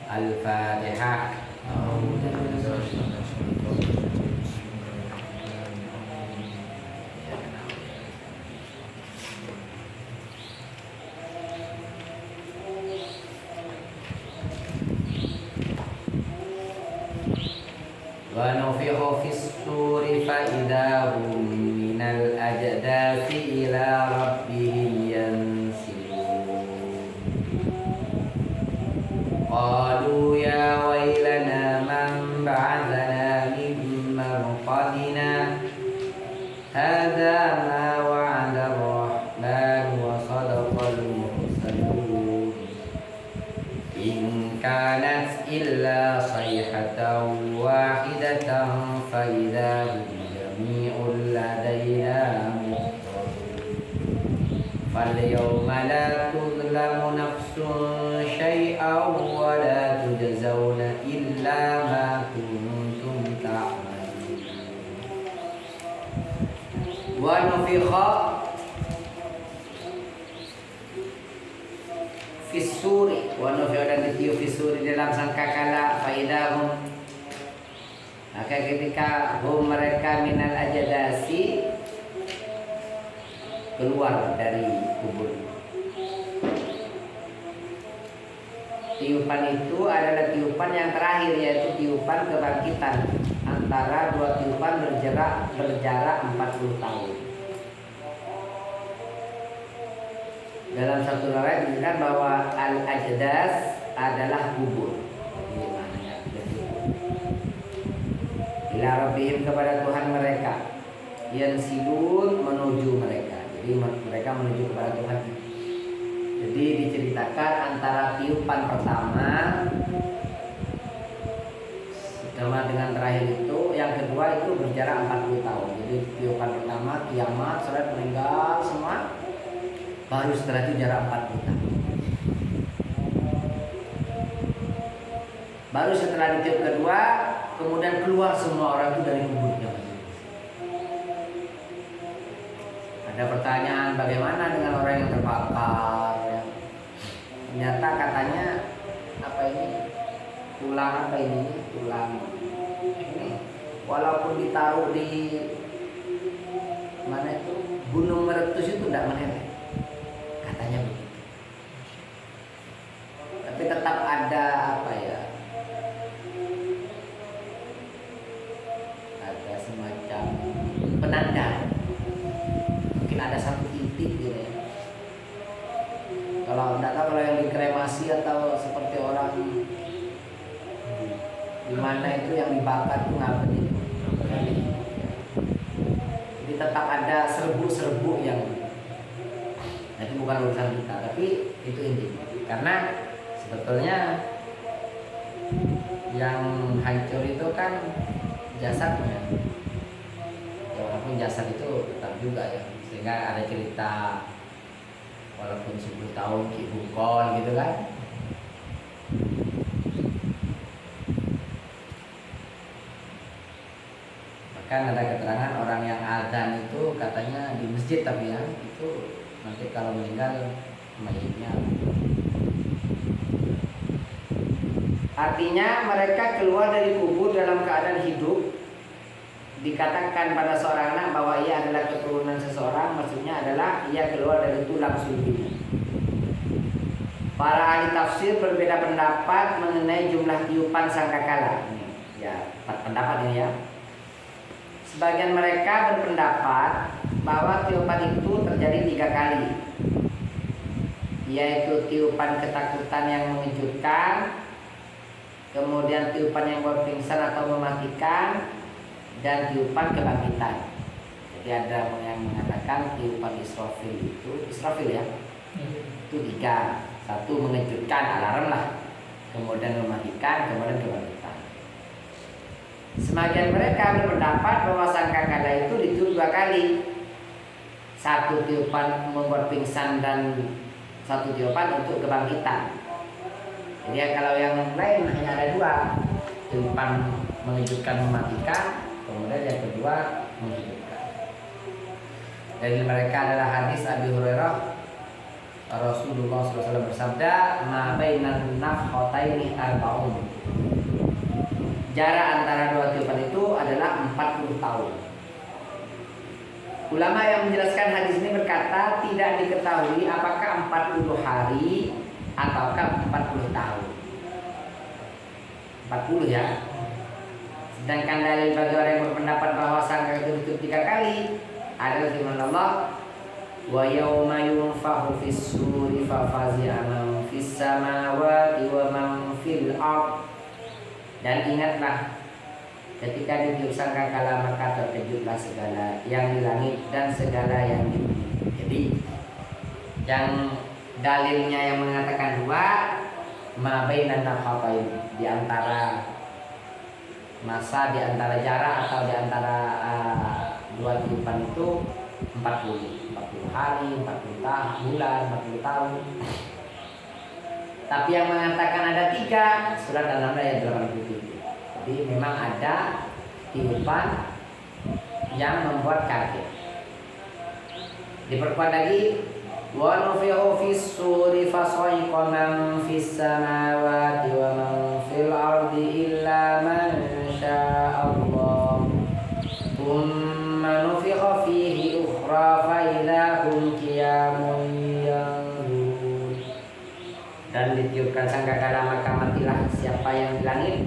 Al-Fatihah. Wa nufikha fis suri fa idza hum minal ajdasi ila rabbihim yansilun. Qalu ya wailana man ba'athana min marqadina hadza ma wa'ada ar-rahman wa sadaqal mursalun. In kanat illa sayhatan wahidatan fa idza hum jami'un ladaina muhdarun. Fal yawma la tuzlamu nafsun syai'an wa la tujzauna illa ma kuntum ta'malun. Wa nufikha fisuri, wa nufikha dan ditiup fisuri dalam sangkakala faidahum, maka ketika mereka minal ajadasi keluar dari kubur. Tiupan itu adalah tiupan yang terakhir, yaitu tiupan kebangkitan. Antara dua tiupan berjarak 40 tahun. Dalam satu riwayat disebutkan bahwa al-ajdas adalah kubur. Ini maknanya. Ila rabbihim, kepada Tuhan mereka. Yansilun, menuju mereka. Jadi mereka menuju kepada Tuhan. Jadi diceritakan antara tiupan pertama sama dengan terakhir itu, yang kedua itu berjarak 40 tahun. Jadi tiupan pertama kiamat, salat meninggal semua, baru setelah itu jarak 40 tahun. Baru setelah ditiup kedua, kemudian keluar semua orang itu dari kuburnya. Ada pertanyaan, bagaimana dengan orang yang terbakar? Ternyata katanya apa ini? Tulang apa ini? Tulang ini. Walaupun ditaruh di mana itu Gunung Meletus itu tidak menempel. Katanya begitu. Tapi tetap ada apa ya? Ada semacam penanda. Mungkin ada satu titik gitu ya. Kalau tidak tahu kalau yang dikremasi atau seperti orang di mana itu yang dibakar itu ngapain itu. Jadi tetap ada serbu-serbu yang, nah, itu bukan urusan kita, tapi itu intinya. Karena sebetulnya yang hancur itu kan jasadnya. Ya, walaupun jasad itu tetap juga ya. Sehingga ada cerita walaupun 10 tahun Ki Bungkol gitu kan. Bahkan ada keterangan orang yang azan itu katanya di masjid, tapi ya itu nanti kalau meninggal mayitnya. Artinya mereka keluar dari kubur dalam keadaan hidup. Dikatakan pada seorang anak bahwa ia adalah keturunan seseorang, maksudnya adalah ia keluar dari tulang sulbinya. Para ahli tafsir berbeda pendapat mengenai jumlah tiupan sangkakala. Ya, pendapat ini ya. Sebagian mereka berpendapat bahwa tiupan itu terjadi 3 kali, yaitu tiupan ketakutan yang mengejutkan, kemudian tiupan yang buat pingsan atau mematikan, dan tiupan kebangkitan. Jadi ada yang mengatakan tiupan Israfil ya, itu 3. 1 mengejutkan, alarm lah, kemudian mematikan, kemudian kebangkitan. Sebagian mereka berpendapat bahwa sangkakala itu ditiup 2 kali. 1 tiupan membuat pingsan dan 1 tiupan untuk kebangkitan. Jadi kalau yang lain hanya ada 2, tiupan mengejutkan, mematikan, kemudian yang kedua menghidupkan. Dari mereka adalah hadis Abi Hurairah Rasulullah SAW bersabda, ma bainan nafkhataini arba'un. Jarak antara dua tiupan itu adalah 40 tahun. Ulama yang menjelaskan hadis ini berkata tidak diketahui apakah 40 hari ataukah 40 tahun. 40 ya. Sedangkan dalil bagi orang yang berpendapat bahwa sangka itu ditutup 3 kali adalah firman Allah, wa yauma yunfahu fis suri fa fazi'a man fis samawati wa man fil ardh. Dan ingatlah ketika ditiup sangkakala maka terkejutlah segala yang di langit dan segala yang di bumi. Jadi yang dalilnya yang mengatakan dua, ma bainan nafhatain, di antara masa, di antara jarak atau di antara dua tiupan itu 40 hari, 40 bulan, 40 tahun. Tapi yang mengatakan ada 3 surat Al-An'am ayat 87. Jadi memang ada tiupan yang membuat kaget. Diperkuat lagi, wa nufihu fis suri fasaiqa man fis samawati wa man fil ardi illa man syaa Allah. Tsumma nufikha fihi ukhra fa idza hum qiyamun yanzurun. Dan ditiupkan sangkakala maka matilah siapa yang di langit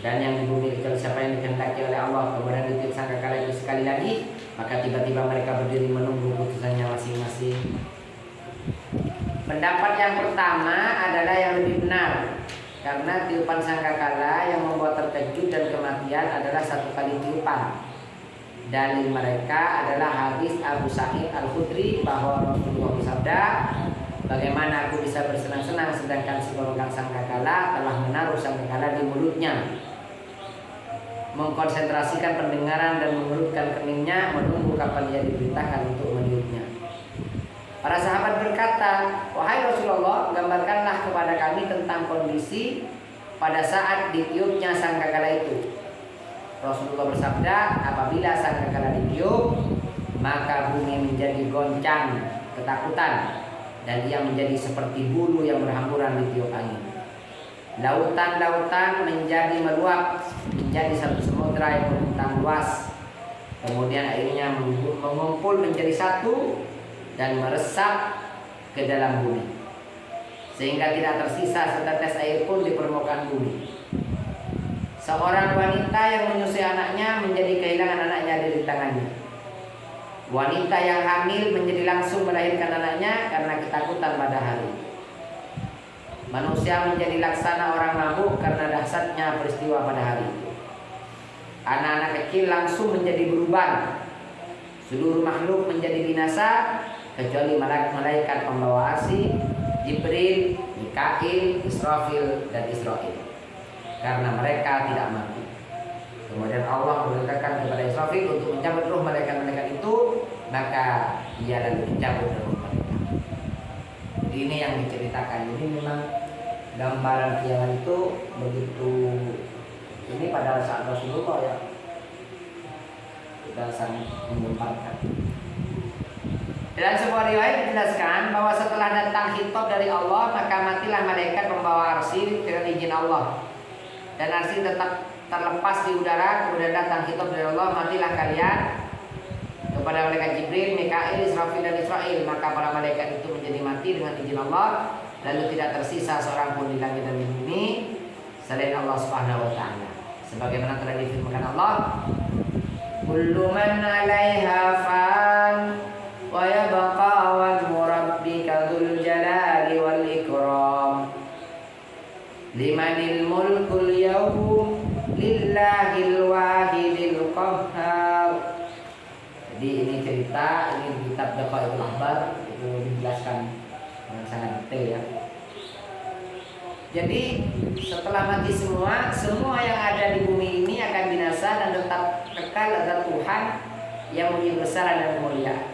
dan yang di bumi, kecuali siapa yang dikehendaki oleh Allah. Kemudian ditiup sangkakala itu sekali lagi, maka tiba-tiba mereka berdiri menunggu putusannya masing-masing. Pendapat yang pertama adalah yang lebih benar, karena tiupan sangkakala yang membuat terkejut dan kematian adalah 1 kali tiupan. Dalil mereka adalah hadis Abu Sa'id Al-Khudri bahwa Rasulullah bersabda, bagaimana aku bisa bersenang-senang sedangkan si pemegang sangkakala telah menaruh sangkakala di mulutnya, mengkonsentrasikan pendengaran dan mengerutkan keningnya menunggu kapan dia diperintahkan untuk meniupnya. Para sahabat berkata, wahai Rasulullah, gambarkanlah kepada kami tentang kondisi pada saat ditiupnya sangkakala itu. Rasulullah bersabda, apabila sangkakala ditiup, maka bumi menjadi goncang ketakutan dan ia menjadi seperti bulu yang berhamburan ditiup angin. Lautan-lautan menjadi meluap menjadi satu samudra yang membentang luas. Kemudian airnya mengumpul menjadi satu dan meresap ke dalam bumi, sehingga tidak tersisa setetes air pun di permukaan bumi. Seorang wanita yang menyusui anaknya menjadi kehilangan anaknya dari tangannya. Wanita yang hamil menjadi langsung melahirkan anaknya karena ketakutan pada hari. Manusia menjadi laksana orang mabuk karena dahsyatnya peristiwa pada hari itu. Anak-anak kecil langsung menjadi beruban. Seluruh makhluk menjadi binasa kecuali malaikat pembawa arsy, Jibril, Mikail, Israfil dan Israil, karena mereka tidak mati. Kemudian Allah memerintahkan kepada Israfil untuk mencabut ruh malaikat-malaikat itu, maka ia lalu mencabut ruh mereka. Ini yang diceritakan. Ini memang gambaran kiamat itu begitu. Ini pada saat Rasulullah ya, sudah sangat menggemparkan. Dalam sebuah riwayat dijelaskan bahwa setelah datang khitab dari Allah, maka matilah malaikat pembawa arsy dengan izin Allah. Dan arsy tetap terlepas di udara. Kemudian datang khitab dari Allah, matilah kalian, kepada malaikat Jibril, Mikail, Israfil dan Israil. Maka para malaikat itu menjadi mati dengan izin Allah. Lalu tidak tersisa seorang pun di langit dan di bumi selain Allah Subhanahu wa taala. Sebagaimana telah difirmankan Allah, kullu man 'alaiha fan wa yabqa wajhu rabbika dzul jalali wal ikram. Limanil mulkul yawm lillahil wahidil qahhar. Jadi ini cerita, ini di kitab Daqaiqul Akhbar itu dijelaskan dengan sangat detail ya. Jadi setelah mati semua yang ada di bumi ini akan binasa dan tetap kekal ada Tuhan yang punya kebesaran dan kemuliaan.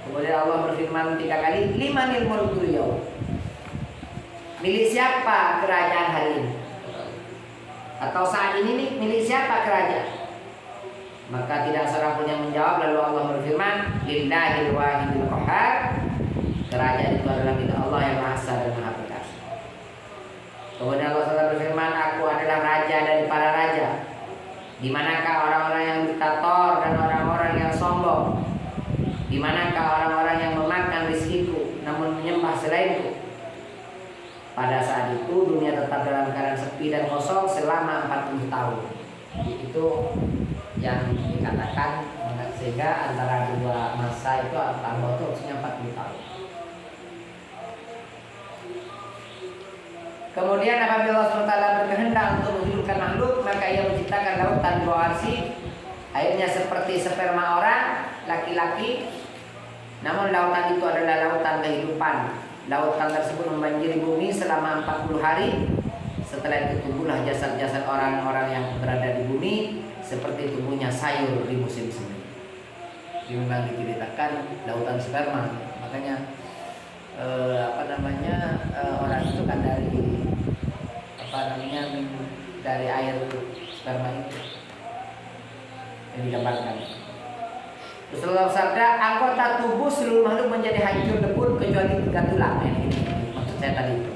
Kemudian Allah berfirman 3 kali, limanil mulkul yawm. Milik siapa kerajaan hari ini? Atau saat ini nih, milik siapa kerajaan? Maka tidak seorang pun yang menjawab. Lalu Allah lillahil wahidil qahhar. Kerajaan itu adalah milik Allah yang Maha Esa dan Maha Perkasa. Kemudian Allah SWT berfirman, aku adalah raja dari para raja. Di manakah orang-orang yang diktator dan orang-orang yang sombong? Di manakah orang-orang yang memakan rizkiku namun menyembah selainku? Pada saat itu dunia tetap dalam keadaan sepi dan kosong selama 40 tahun. Itu yang dikatakan, sehingga antara dua masa itu Allah itu maksudnya 40 tahun. Kemudian apabila Allah SWT berkehendak untuk menghidupkan makhluk, maka ia menciptakan lautan di bawah arsy. Airnya seperti sperma orang laki-laki, namun lautan itu adalah lautan kehidupan. Lautan tersebut membanjiri bumi selama 40 hari. Setelah itu tumbuhlah jasad-jasad orang-orang yang berada di bumi seperti tumbuhnya sayur di musim semi. Ini memang diceritakan lautan sperma. Makanya orang itu kan dari air sperma itu yang digambarkan. Rasulullah bersabda, anggota tubuh seluruh makhluk menjadi hancur lebur kecuali 3 tulang. Ini maksud saya tadi itu.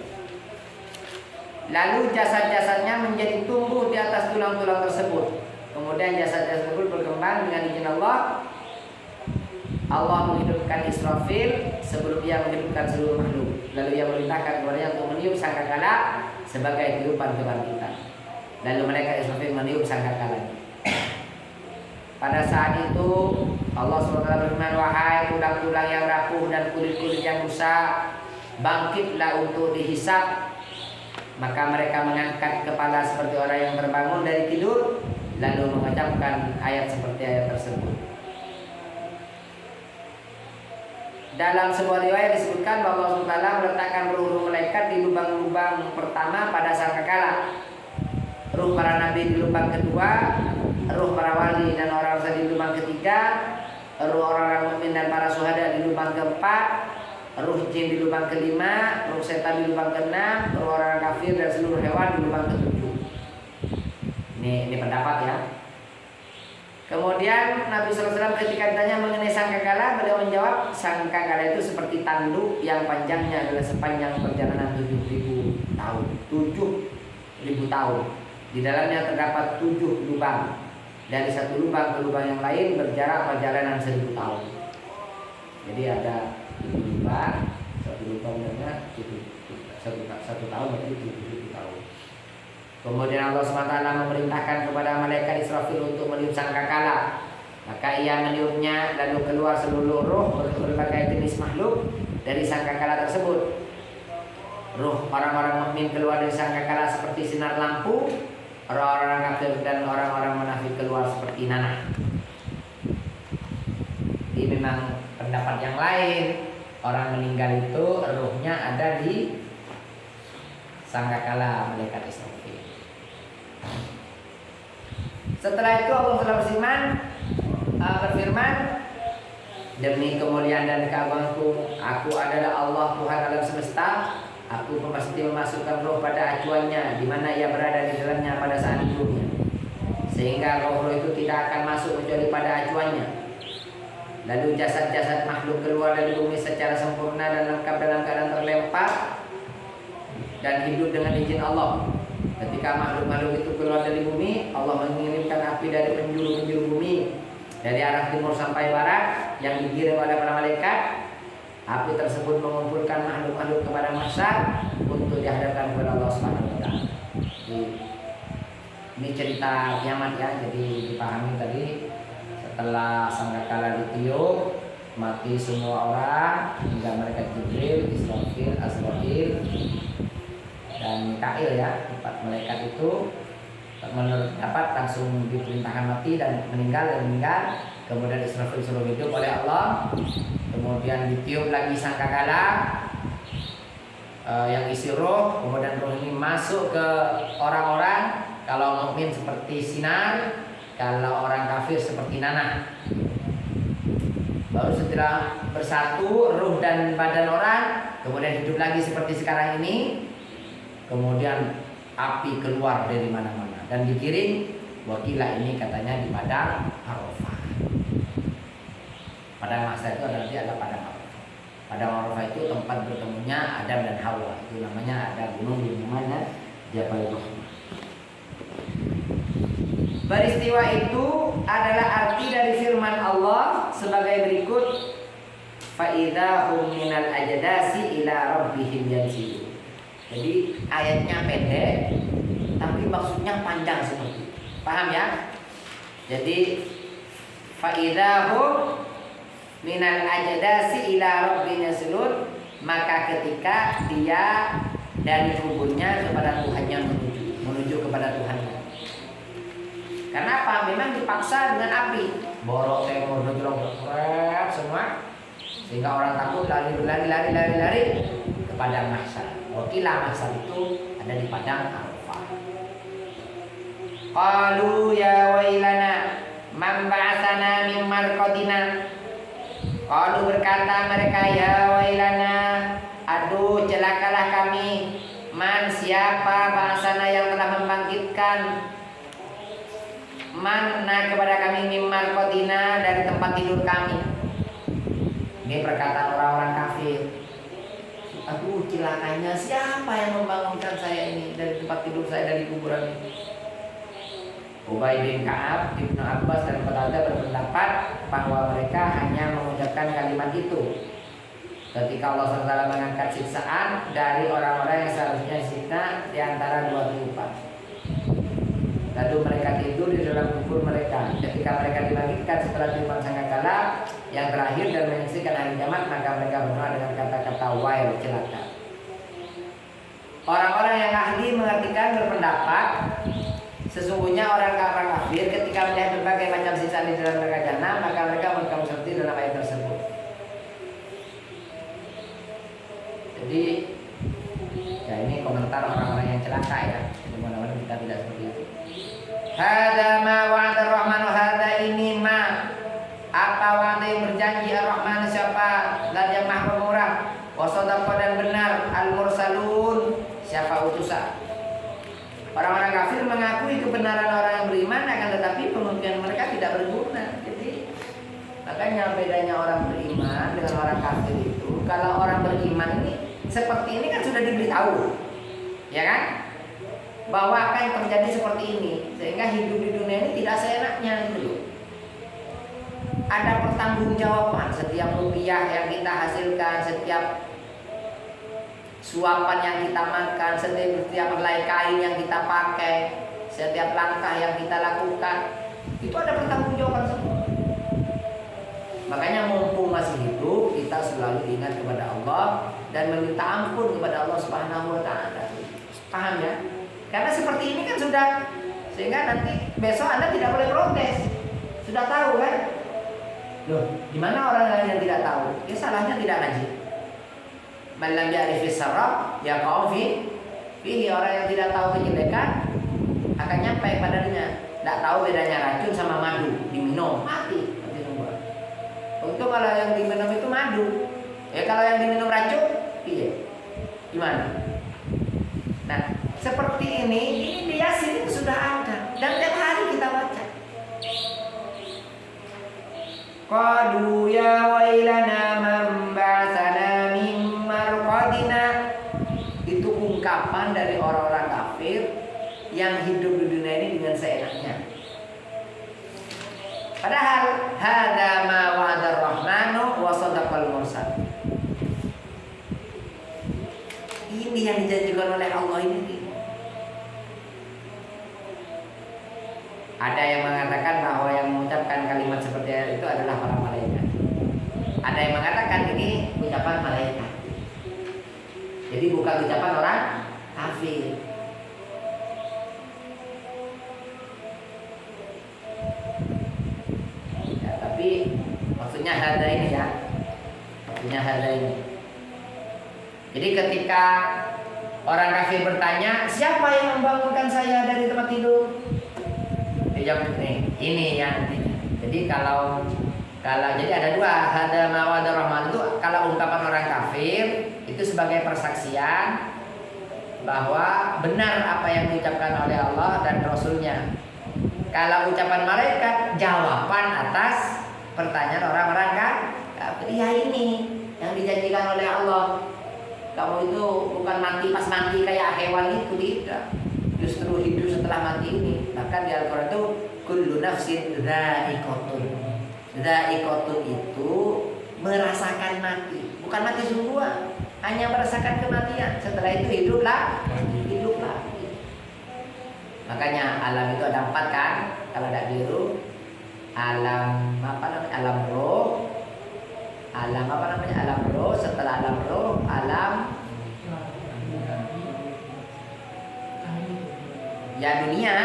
Lalu jasad-jasadnya menjadi tumbuh di atas tulang-tulang tersebut. Kemudian jasad-jasad tersebut berkembang dengan izin Allah. Allah menghidupkan Israfil sebelum ia menghidupkan seluruh makhluk. Lalu ia memerintahkan kepadanya untuk meniup sangkakala sebagai tiupan kebangkitan. Lalu mereka Israfil meniup sangkakala. Pada saat itu Allah SWT berfirman, wahai tulang-tulang yang rapuh dan kulit-kulit yang rusak, bangkitlah untuk dihisab. Maka mereka mengangkat kepala seperti orang yang terbangun dari tidur, lalu mengucapkan ayat seperti ayat tersebut. Dalam sebuah riwayat disebutkan bahwa Allah SWT meletakkan ruh-ruh malaikat di lubang-lubang pertama pada sangkakala. Ruh para nabi di lubang kedua, ruh para wali dan orang saleh di lubang ketiga, ruh orang-orang mukmin dan para syuhada di lubang keempat, ruh jin di lubang kelima, ruh setan di lubang keenam, ruh orang kafir dan seluruh hewan di lubang ketujuh. Ini pendapat ya. Kemudian Nabi SAW ketika ditanya mengenai sangkakala, beliau menjawab, sangkakala itu seperti tanduk yang panjangnya adalah sepanjang perjalanan 7.000 tahun. 7.000 tahun. Di dalamnya terdapat 7 lubang. Dari satu lubang ke lubang yang lain berjarak perjalanan 1.000 tahun. Jadi ada 7 lubang, satu lubangnya 1 tahun berarti 7.000 tahun. Kemudian Allah SWT memerintahkan kepada malaikat Israfil untuk meniup sangkakala. Maka ia meniupnya, lalu keluar seluruh roh berbagai jenis makhluk dari sangkakala tersebut. Roh orang-orang mukmin keluar dari sangkakala seperti sinar lampu. Orang-orang kafir dan orang-orang munafik keluar seperti nanah. Ini memang pendapat yang lain. Orang meninggal itu rohnya ada di sangkakala malaikat Israfil. Setelah itu Allah berfirman, demi kemuliaan dan keagunganku, aku adalah Allah Tuhan alam semesta. Aku pasti memasukkan roh pada acuannya di mana ia berada di dalamnya pada saat hidupnya, sehingga roh itu tidak akan masuk kecuali pada acuannya. Lalu jasad-jasad makhluk keluar dari bumi secara sempurna dan lengkap dalam keadaan terlempar dan hidup dengan izin Allah. Ketika makhluk-makhluk itu keluar dari bumi, Allah mengirimkan api dari penjuru-penjuru bumi dari arah timur sampai barat yang digiring oleh para malaikat. Api tersebut mengumpulkan makhluk-makhluk kepada mahsyar untuk dihadapkan kepada Allah Subhanahu wa taala. Ini cerita kiamat ya, jadi dipahami tadi setelah sangkakala ditiup, mati semua orang hingga malaikat Jibril, Israfil, Asrafil dan Mikail ya, 4 malaikat itu menurut dapat langsung diperintahkan mati dan meninggal. Kemudian Israfil suruh hidup oleh Allah. Kemudian ditiup lagi sangkakala yang isi roh. Kemudian roh ini masuk ke orang-orang. Kalau mukmin seperti sinar, kalau orang kafir seperti nanah. Baru setelah bersatu ruh dan badan orang, kemudian hidup lagi seperti sekarang ini. Kemudian api keluar dari mana-mana dan dikirim. Wakilah ini katanya di padang Arafah. Padang mahsyar itu nanti ada padang Arafah. Padang Arafah itu tempat bertemunya Adam dan Hawa. Itu namanya ada gunung di mana Jabal Rahmah. Peristiwa itu adalah arti dari firman Allah sebagai berikut. Fa'idha hum minal ajdasi ila rabbihim yansilun. Jadi ayatnya pendek tapi maksudnya panjang seperti itu. Paham ya? Jadi fa'idha hum minal ajdasi ila rabbihim yansilun, maka ketika dia dari kuburnya kepada Tuhannya menuju kepada Tuhannya. Karena apa? Memang dipaksa dengan api. Borok tengok semua. Sehingga orang takut lari ke padang mahsyar. Wakilah mahsyar itu ada di padang Arafah. Qalu ya wailana man ba'atsana min marqadina. Qalu berkata mereka, ya wailana, aduh celakalah kami. Man siapa ba'atsana yang telah membangkitkan mana kepada kami min marqadina dari tempat tidur kami. Ini perkataan orang-orang kafir. Aduh celakanya, siapa yang membangunkan saya ini dari tempat tidur saya, dari kuburan ini? Ubay bin Ka'ab, Ibnu Abbas dan Qatadah berpendapat bahwa mereka hanya mengucapkan kalimat itu ketika Allah SWT mengangkat siksaan dari orang-orang yang seharusnya disiksa di antara dua tiupan. Lalu mereka tidur di dalam kubur mereka. Ketika mereka dibangkitkan setelah tiupan sangkakala yang terakhir dan menyaksikan hari kiamat, maka mereka berdoa dengan kata-kata wail, celaka. Orang-orang yang ahli mengartikan berpendapat sesungguhnya orang kafir ketika melihat berbagai macam sisa di dalam neraka jahanam, maka mereka berkaum seperti dalam ayat tersebut. Jadi ya ini komentar orang-orang yang celaka ya. Mudah-mudahan kita tidak seperti itu. Hada ma wa'ada ar-Rahman, hada ini ma apa wa'ada yang berjanji ar-Rahman siapa zat yang maha pemurah, wa shadaqa dan benar, al-mursalun siapa utusan. Orang-orang kafir mengakui kebenaran orang yang beriman, akan tetapi pembuktian mereka tidak berguna. Jadi makanya bedanya orang beriman dengan orang kafir itu, kalau orang beriman ini seperti ini kan sudah diberitahu, ya kan? Bahwa akan terjadi seperti ini, sehingga hidup di dunia ini tidak seenaknya gitu. Ada pertanggungjawaban setiap rupiah yang kita hasilkan, setiap suapan yang kita makan, setiap helai kain yang kita pakai, setiap langkah yang kita lakukan, itu ada pertanggungjawaban semua. Makanya mumpung masih hidup, kita selalu ingat kepada Allah dan meminta ampun kepada Allah Subhanahu wa taala. Paham ya? Karena seperti ini kan sudah, sehingga nanti besok Anda tidak boleh protes. Sudah tahu kan? Loh, gimana orang lain yang tidak tahu? Ya salahnya tidak ngaji. Malam ya'rifis sarab ya qaufi fihi, orang yang tidak tahu kejelekan akan nyampe padanya. Tidak tahu bedanya racun sama madu, diminum mati semua. Untuk kalau yang diminum itu madu, ya kalau yang diminum racun, iya. Gimana? Nah, seperti ini di Yasin itu sudah ada dan tiap hari kita baca. Qalu ya wailana man ba'atsana min marqadina. Itu ungkapan dari orang-orang kafir yang hidup di dunia ini dengan seenaknya. Padahal hadza ma wa'ada ar-Rahmanu wa shadaqal mursal. Ini yang dijanjikan oleh Allah ini. Ada yang mengatakan bahwa yang mengucapkan kalimat seperti itu adalah para malaikat. Ada yang mengatakan ini ucapan malaikat. Jadi bukan ucapan orang kafir. Ya, tapi maksudnya hada ini ya. Maksudnya hada ini. Jadi ketika orang kafir bertanya, siapa yang membangunkan saya dari tempat tidur? Dia jawab ini yang ini. Jadi kalau jadi ada dua, hada mawad rahman itu kalau ungkapan orang kafir itu sebagai persaksian bahwa benar apa yang diucapkan oleh Allah dan Rasulnya. Kalau ucapan malaikat jawaban atas pertanyaan orang-orang kafir. Ya ini yang dijanjikan oleh Allah. Kamu itu bukan mati pas mati kayak hewan itu, tidak. Justru hidup setelah mati ini. Bahkan di Al-Quran itu kullu nafsin dha'iqatun. Dha'iqatun itu merasakan mati, bukan mati sungguhan, hanya merasakan kematian. Setelah itu hiduplah. Makanya alam itu ada 4 kan, kalau tidak biru. Alam apa namanya? Alam roh. Alam apa namanya? Alam roh. Setelah alam roh, alam ya dunia.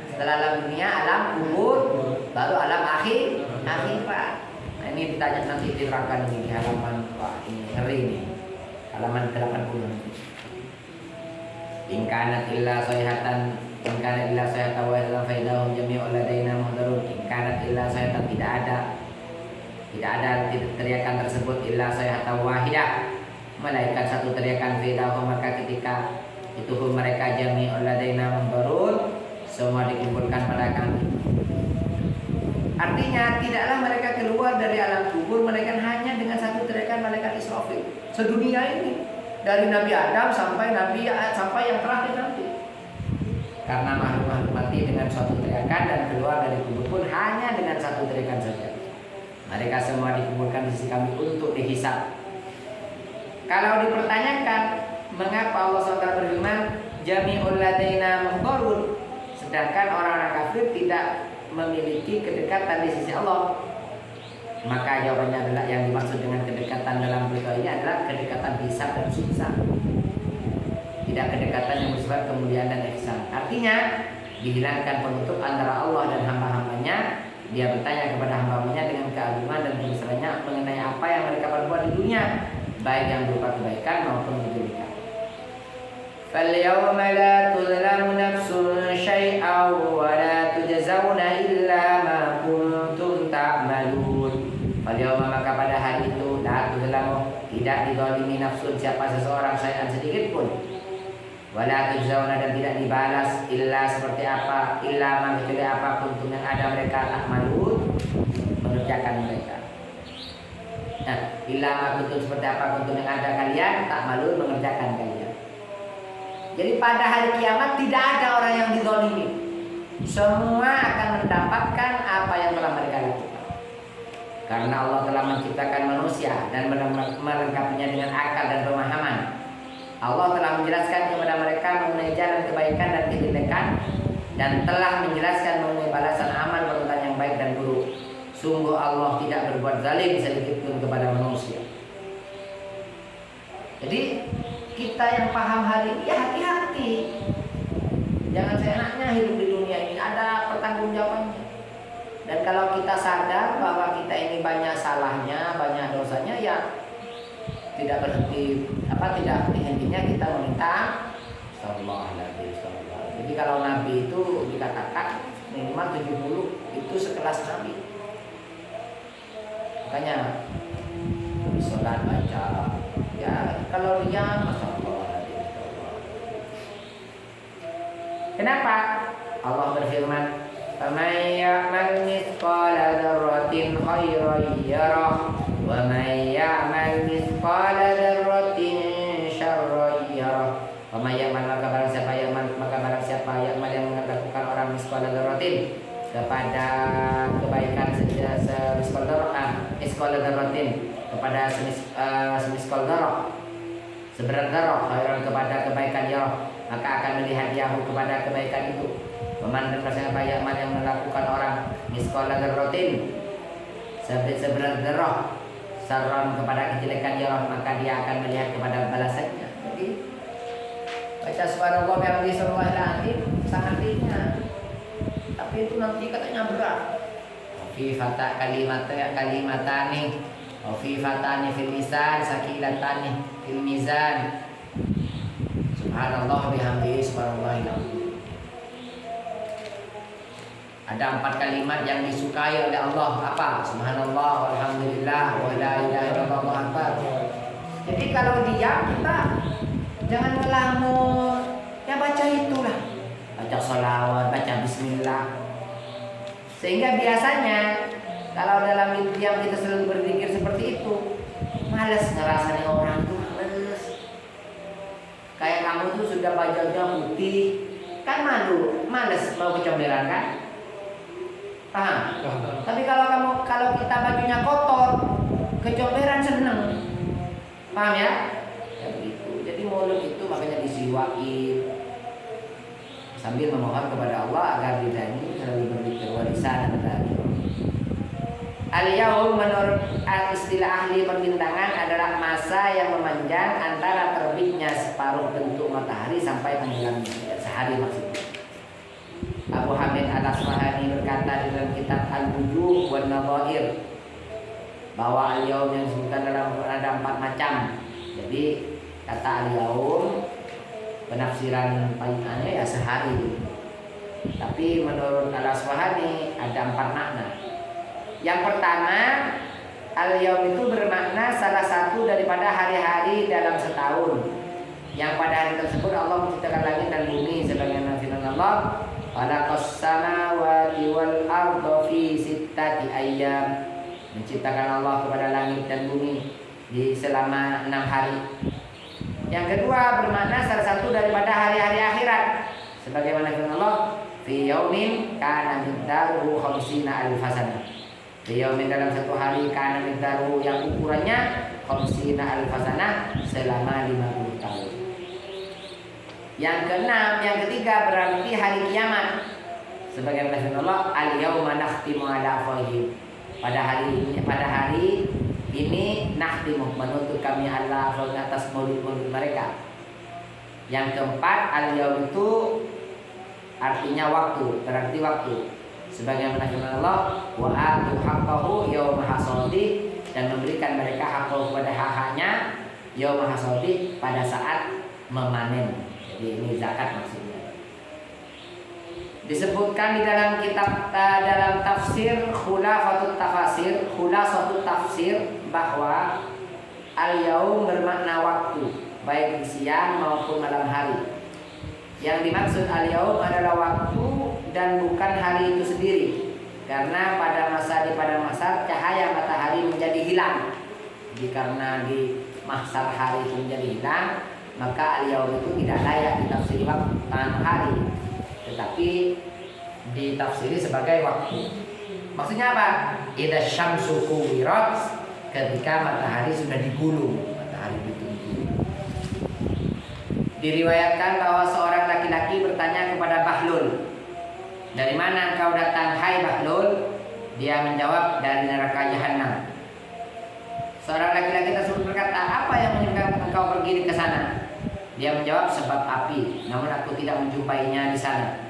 Setelah alam dunia, alam kubur, baru alam akhirat. Nah, ini ditanya nanti diterangkan ini di halaman, wah ini ngeri ini, halaman 80 nanti. Ingkanat illa sayhatan wa illa faidahum jami'ul ladaina muhdarun. Ingkanat illa sayhatan, tidak ada teriakan tersebut illa sayhatan wahidah, melainkan satu teriakan faidahum, maka ketika itu mereka jami'ul ladaina muhdarun, semua dikumpulkan pada kami. Artinya tidaklah mereka keluar dari alam kubur melainkan hanya dengan satu teriakan malaikat Israfil. Sedunia ini dari Nabi Adam sampai yang terakhir nanti. Karena makhluk mati dengan suatu teriakan dan keluar dari kubur pun hanya dengan satu teriakan saja. Mereka semua dikumpulkan di sisi kami untuk dihisab. Kalau dipertanyakan mengapa Allah SWT berfirman jami'ul ladaina muhdarun, sedangkan orang-orang kafir tidak memiliki kedekatan di sisi Allah, maka jawabannya adalah yang dimaksud dengan kedekatan dalam berita ini adalah kedekatan hisab dan siksa, tidak kedekatan yang bersifat kemuliaan dan ihsan. Artinya dihilangkan penutup antara Allah dan hamba-hambanya. Dia bertanya kepada hamba-hambanya dengan keagungan dan kebesarannya mengenai apa yang mereka perbuat di dunia, baik yang berupa kebaikan maupun kejelekan. فَالْيَوْمَ لَا تُظْلَمُ نَفْسٌ شَيْئًا وَلَا تُجْزَوْنَ إِلَّا مَا كُنْتُمْ تَعْمَلُونَ. فَالْيَوْمَ, maka pada hari itu, la tuzlamu, tidak dizalimi nafsun siapa seseorang syai'an sedikit pun, wala tujzauna, dan tidak dibalas illa seperti apa, illa ma, kecuali apa kuntum yang ada mereka ta'malun, mengerjakan mereka. Nah, illa ma kuntum, seperti apa kuntum yang ada kalian ta'malun, mengerjakan kalian. Jadi pada hari kiamat tidak ada orang yang dizalimi. Semua akan mendapatkan apa yang telah mereka lakukan. Karena Allah telah menciptakan manusia dan melengkapinya dengan akal dan pemahaman. Allah telah menjelaskan kepada mereka mengenai jalan kebaikan dan kejelekan, dan telah menjelaskan mengenai balasan amal perbuatan yang baik dan buruk. Sungguh Allah tidak berbuat zalim sedikit pun kepada manusia. Jadi kita yang paham hari ini ya hati-hati. Jangan seenaknya hidup di dunia ini, ada pertanggungjawabannya. Dan kalau kita sadar bahwa kita ini banyak salahnya, banyak dosanya, ya tidak berhenti, tidak hentinya kita meminta sallallahu alaihi wasallam. Jadi kalau Nabi itu dikatakan minimal 70 itu sekelas Nabi. Makanya sholat baca, ya kalau dia masyaallah. Kenapa? Allah berfirman, "Faman ya'mal mithqala dzarratin khairan yarah, wa man ya'mal mithqala dzarratin syarran yarah." Faman ya'mal, maka barang siapa yang melakukan orang mithqala dzarratin, kepada kebaikan miskal dzarratin, kepada semiskal dzarrah, seberat dzarrah, khairan, kepada kebaikan yarah, maka akan melihat yahu kepada kebaikan itu. Waman, dan siapa yang melakukan orang miskal dzarratin, seberat dzarrah, sarran, kepada kejelekan yarah, maka dia akan melihat kepada balasannya. Jadi baca subhanallah bihamdihi subhanallahil azim sangat ringan, tapi itu nanti katanya berat. Fi fata kalimatani, fi fatani fil lisan, sakilatani fil mizan. Subhanallah bihamdihi subhanallahil azim. Ada 4 kalimat yang disukai oleh Allah. Apa? Subhanallah, walhamdulillah, wa la ilaha illallah, Allahu akbar. Jadi kalau diam kita jangan ngelamun, ya baca itulah, baca sholawat, baca bismillah. Sehingga biasanya kalau dalam diam kita selalu berzikir seperti itu, males ngerasanya orang tuh males. Kayak kamu tuh sudah bajunya putih, kan males mau kecomberan kan? Paham? Tapi kalau kita bajunya kotor, kecomberan seneng. Paham ya? Ya begitu. Jadi mulut itu makanya disiwakin sambil memohon kepada Allah agar kita ini selalu berpikir warisan dan al-yaum menurut istilah ahli perbintangan adalah masa yang memanjang antara terbitnya separuh bentuk matahari sampai tenggelamnya, sehari maksudnya. Abu Hamid Al-Asfahani berkata dalam kitab Al-Wujuh wan Nadhair bahwa al-yaum yang disebutkan dalam Quran ada 4 macam. Jadi kata al-yaum penafsiran paling aneh ya sehari. Tapi menurut Al-Asfahani ada 4 makna. Yang pertama, al-yaum itu bermakna salah satu daripada hari-hari dalam setahun, yang pada hari tersebut Allah menciptakan langit dan bumi sebagaimana firman Allah, "Khalaqas samawati wal arda fi sittati ayyam." Menciptakan Allah kepada langit dan bumi di selama 6 hari. Yang kedua bermakna salah satu daripada hari-hari akhirat sebagaimana firman Allah, "Fi yaumin kana miqdaruhu 50 alf sanah." Fi yaumin dalam satu hari kana miqdaruhu yang ukurannya 50 alf sanah selama 50 tahun. Yang keenam, yang ketiga berarti hari kiamat sebagaimana firman Allah, "Al-yauma nakhtimu ala afwahihim." Pada hari ini nakhtimu menutup kami Allah atas mulut-mulut mereka. Yang keempat, al-yaum itu artinya waktu, berarti waktu. Sebagaimana firman Allah, "Wa atu haqqahu yauma hasadi," dan memberikan mereka hakku kepada hak-haknya yauma hasadi pada saat memanen. Jadi ini zakat maksudnya. Disebutkan di dalam kitab dalam tafsir Khulafatut Tafsir bahwa al-yaum bermakna waktu, baik di siang maupun malam hari. Yang dimaksud al-yaum adalah waktu dan bukan hari itu sendiri. Karena pada masa cahaya matahari menjadi hilang. Jadi karena di mahsyar hari itu menjadi hilang, maka al-yaum itu tidak layak ditafsiri waktu hari, tetapi ditafsiri sebagai waktu. Maksudnya apa? Idza syamsu kuwirat, ketika matahari sudah digulung, matahari itu digulung. Diriwayatkan bahwa seorang laki-laki bertanya kepada Bahlul, "Dari mana engkau datang, hai Bahlul?" Dia menjawab, "Dari neraka Jahannam." Seorang laki-laki tersebut berkata, "Apa yang menyebabkan engkau pergi ke sana?" Dia menjawab, "Sebab api, namun aku tidak menjumpainya di sana."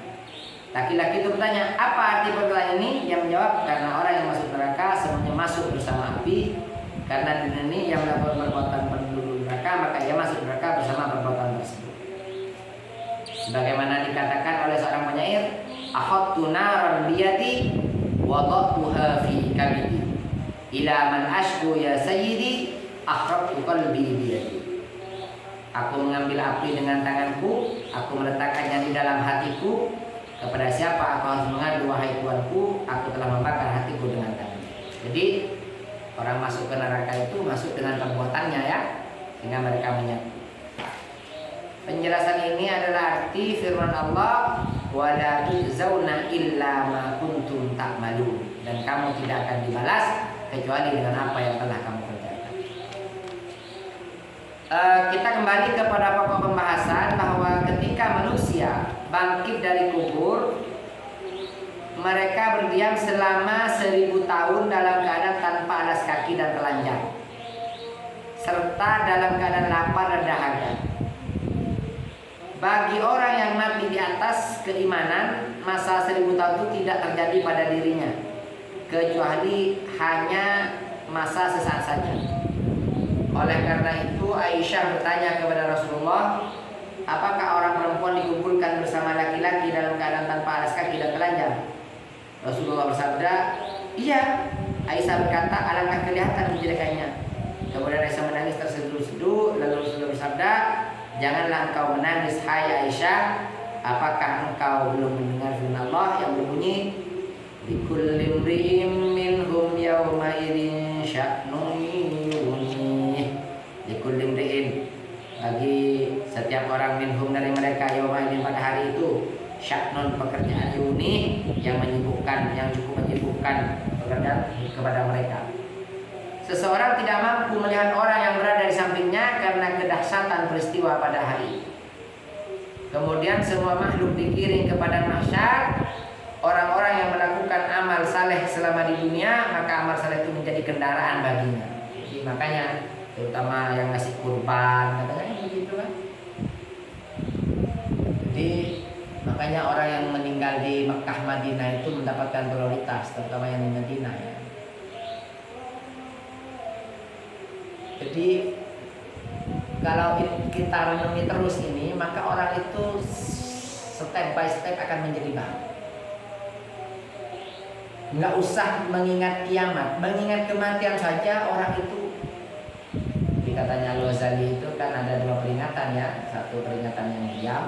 Laki-laki itu bertanya, "Apa arti perkataan ini?" Dia menjawab, "Karena orang yang masuk neraka semuanya masuk bersama api. Karena di dunia ini yang melakukan perbuatan penduduk neraka, maka ia masuk neraka bersama perbuatan tersebut." Sebagaimana dikatakan oleh seorang penyair, "Akhadtu naran biyadi wada'tuha fi kabidi. Ila man ashku ya sayyidi, akhrajtu qalbi biyadi." Aku mengambil api dengan tanganku, aku meletakkannya di dalam hatiku. Kepada siapa aku harus mengadu, wahai Tuanku? Aku telah membakar hatiku dengan tangan. Jadi orang masuk ke neraka itu masuk dengan perbuatannya ya, sehingga mereka menyatu. Penjelasan ini adalah arti firman Allah, "Wala tujzauna illa ma kuntum ta'malun," dan kamu tidak akan dibalas kecuali dengan apa yang telah kamu kerjakan. Kita kembali kepada pokok pembahasan bahwa ketika manusia bangkit dari kubur, mereka berdiam selama 1000 tahun dalam keadaan tanpa alas kaki dan telanjang, serta dalam keadaan lapar dan dahaga. Bagi orang yang mati di atas keimanan, masa 1000 tahun itu tidak terjadi pada dirinya, kecuali hanya masa sesaat saja. Oleh karena itu Aisyah bertanya kepada Rasulullah, "Apakah orang perempuan dikumpulkan bersama laki-laki dalam keadaan tanpa alas kaki dan telanjang?" Rasulullah bersabda, "Iya." Aisyah berkata, "Alangkah kelihatan kejelekannya." Kemudian Aisyah menangis terseduh-seduh, lalu Rasulullah bersabda, "Janganlah engkau menangis, hai Aisyah. Apakah engkau belum mendengar firman Allah yang berbunyi, likulli imri'in minhum yawma idzin sya'nun yughnih." bagi setiap orang minhum dari mereka yaumaidin pada hari itu sya'nun pekerjaan unik yang cukup menyibukkan pekerjaan kepada mereka. Seseorang tidak mampu melihat orang yang berada di sampingnya karena kedahsyatan peristiwa pada hari. Kemudian semua makhluk digiring ke padang mahsyar. Orang-orang yang melakukan amal saleh selama di dunia, maka amal saleh itu menjadi kendaraan baginya. Jadi makanya terutama yang ngasih kurban, katanya begitu kan. Jadi makanya orang yang meninggal di Mekah Madinah itu mendapatkan prioritas, terutama yang di Madinah ya. Jadi kalau kita renungi terus ini, maka orang itu step by step akan menjadi baik. Nggak usah mengingat kiamat, mengingat kematian saja orang itu. Katanya Al-Ghazali itu kan ada dua peringatan ya, satu peringatan yang diam,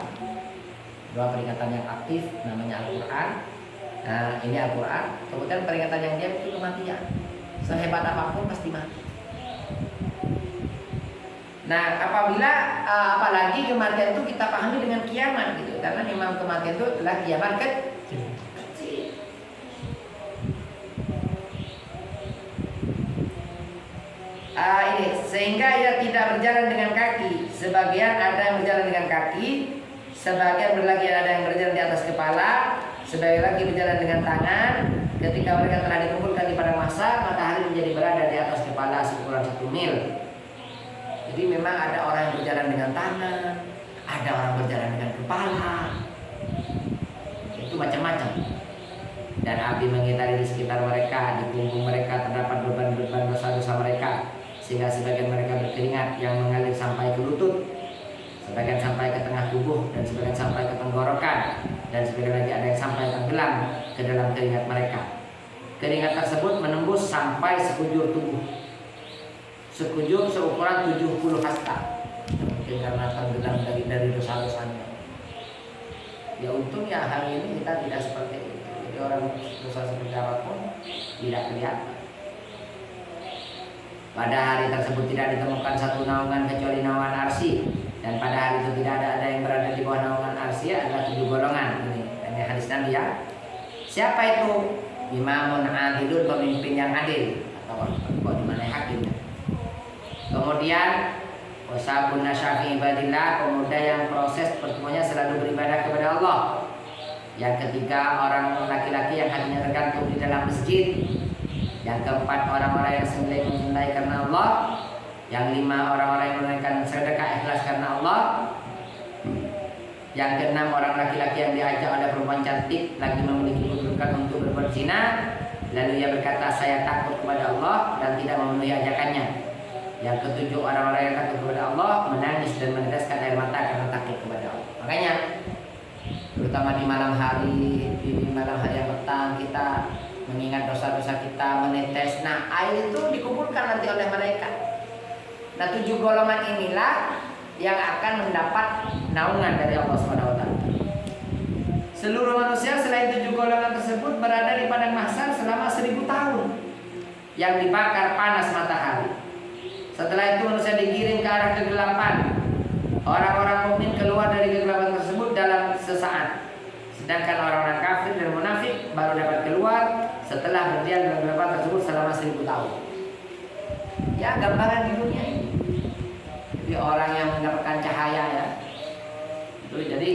dua peringatan yang aktif, namanya Al-Quran. Nah ini Al-Quran. Kemudian peringatan yang diam itu kematian. Sehebat apapun pasti mati. Nah apabila apalagi kematian itu kita pahami dengan kiamat gitu, karena memang kematian itu adalah kiamat kan. Ini sehingga ia tidak berjalan dengan kaki. Sebagian ada yang berjalan dengan kaki, sebagian lagi ada yang berjalan di atas kepala, sebagian lagi berjalan dengan tangan. Ketika mereka telah dikumpulkan di padang mahsyar, matahari menjadi berada di atas kepala seukuran 1 mil. Jadi memang ada orang yang berjalan dengan tangan, ada orang berjalan dengan kepala. Itu macam-macam. Dan api mengitari di sekitar mereka, di punggung mereka terdapat beban-beban dosa-dosa mereka, sehingga sebagian mereka berkeringat yang mengalir sampai ke lutut, sebagian sampai ke tengah tubuh, dan sebagian sampai ke tenggorokan, dan sebagian lagi ada yang sampai tenggelam ke dalam keringat mereka. Keringat tersebut menembus sampai sekujur tubuh, sekujur seukuran 70 hasta. Mungkin karena tenggelam dari dosa-dosanya. Ya untung ya hari ini kita tidak seperti itu. Jadi orang dosa seperti apapun tidak kelihatan. Pada hari tersebut tidak ditemukan satu naungan kecuali naungan arsy, dan pada hari itu tidak ada yang berada di bawah naungan arsy adalah 7 golongan. Ini hadis Nabi ya. Siapa itu? Imamun adilun, pemimpin yang adil, atau di mana hakimnya. Kemudian wasabun nasyafi ibadillah, pemuda yang proses pertemuannya selalu beribadah kepada Allah. Yang ketiga orang laki-laki yang hatinya tergantung di dalam masjid. Yang keempat orang-orang yang sembelih mencintai karena Allah. Yang lima orang-orang yang menunaikan sedekah ikhlas karena Allah. Yang keenam orang laki-laki yang diajak oleh perempuan cantik lagi memiliki kedudukan untuk berbuat zina, lalu ia berkata saya takut kepada Allah dan tidak memenuhi ajakannya. Yang ketujuh orang-orang yang takut kepada Allah menangis dan meneteskan air mata karena takut kepada Allah. Makanya terutama di malam hari yang petang kita mengingat dosa-dosa kita, menetes. Nah air itu dikumpulkan nanti oleh malaikat. Nah 7 golongan inilah yang akan mendapat naungan dari Allah SWT. Seluruh manusia selain 7 golongan tersebut berada di padang mahsyar selama 1000 tahun yang dibakar panas matahari. Setelah itu manusia digiring ke arah kegelapan. Orang-orang mukmin keluar dari kegelapan tersebut dalam sesaat. Sedangkan orang-orang kafir dan munafik baru dapat keluar setelah berdiam dalam kegelapan tersebut selama 1000 tahun. Ya gambaran di dunia ini. Jadi orang yang mendapatkan cahaya ya. Itu jadi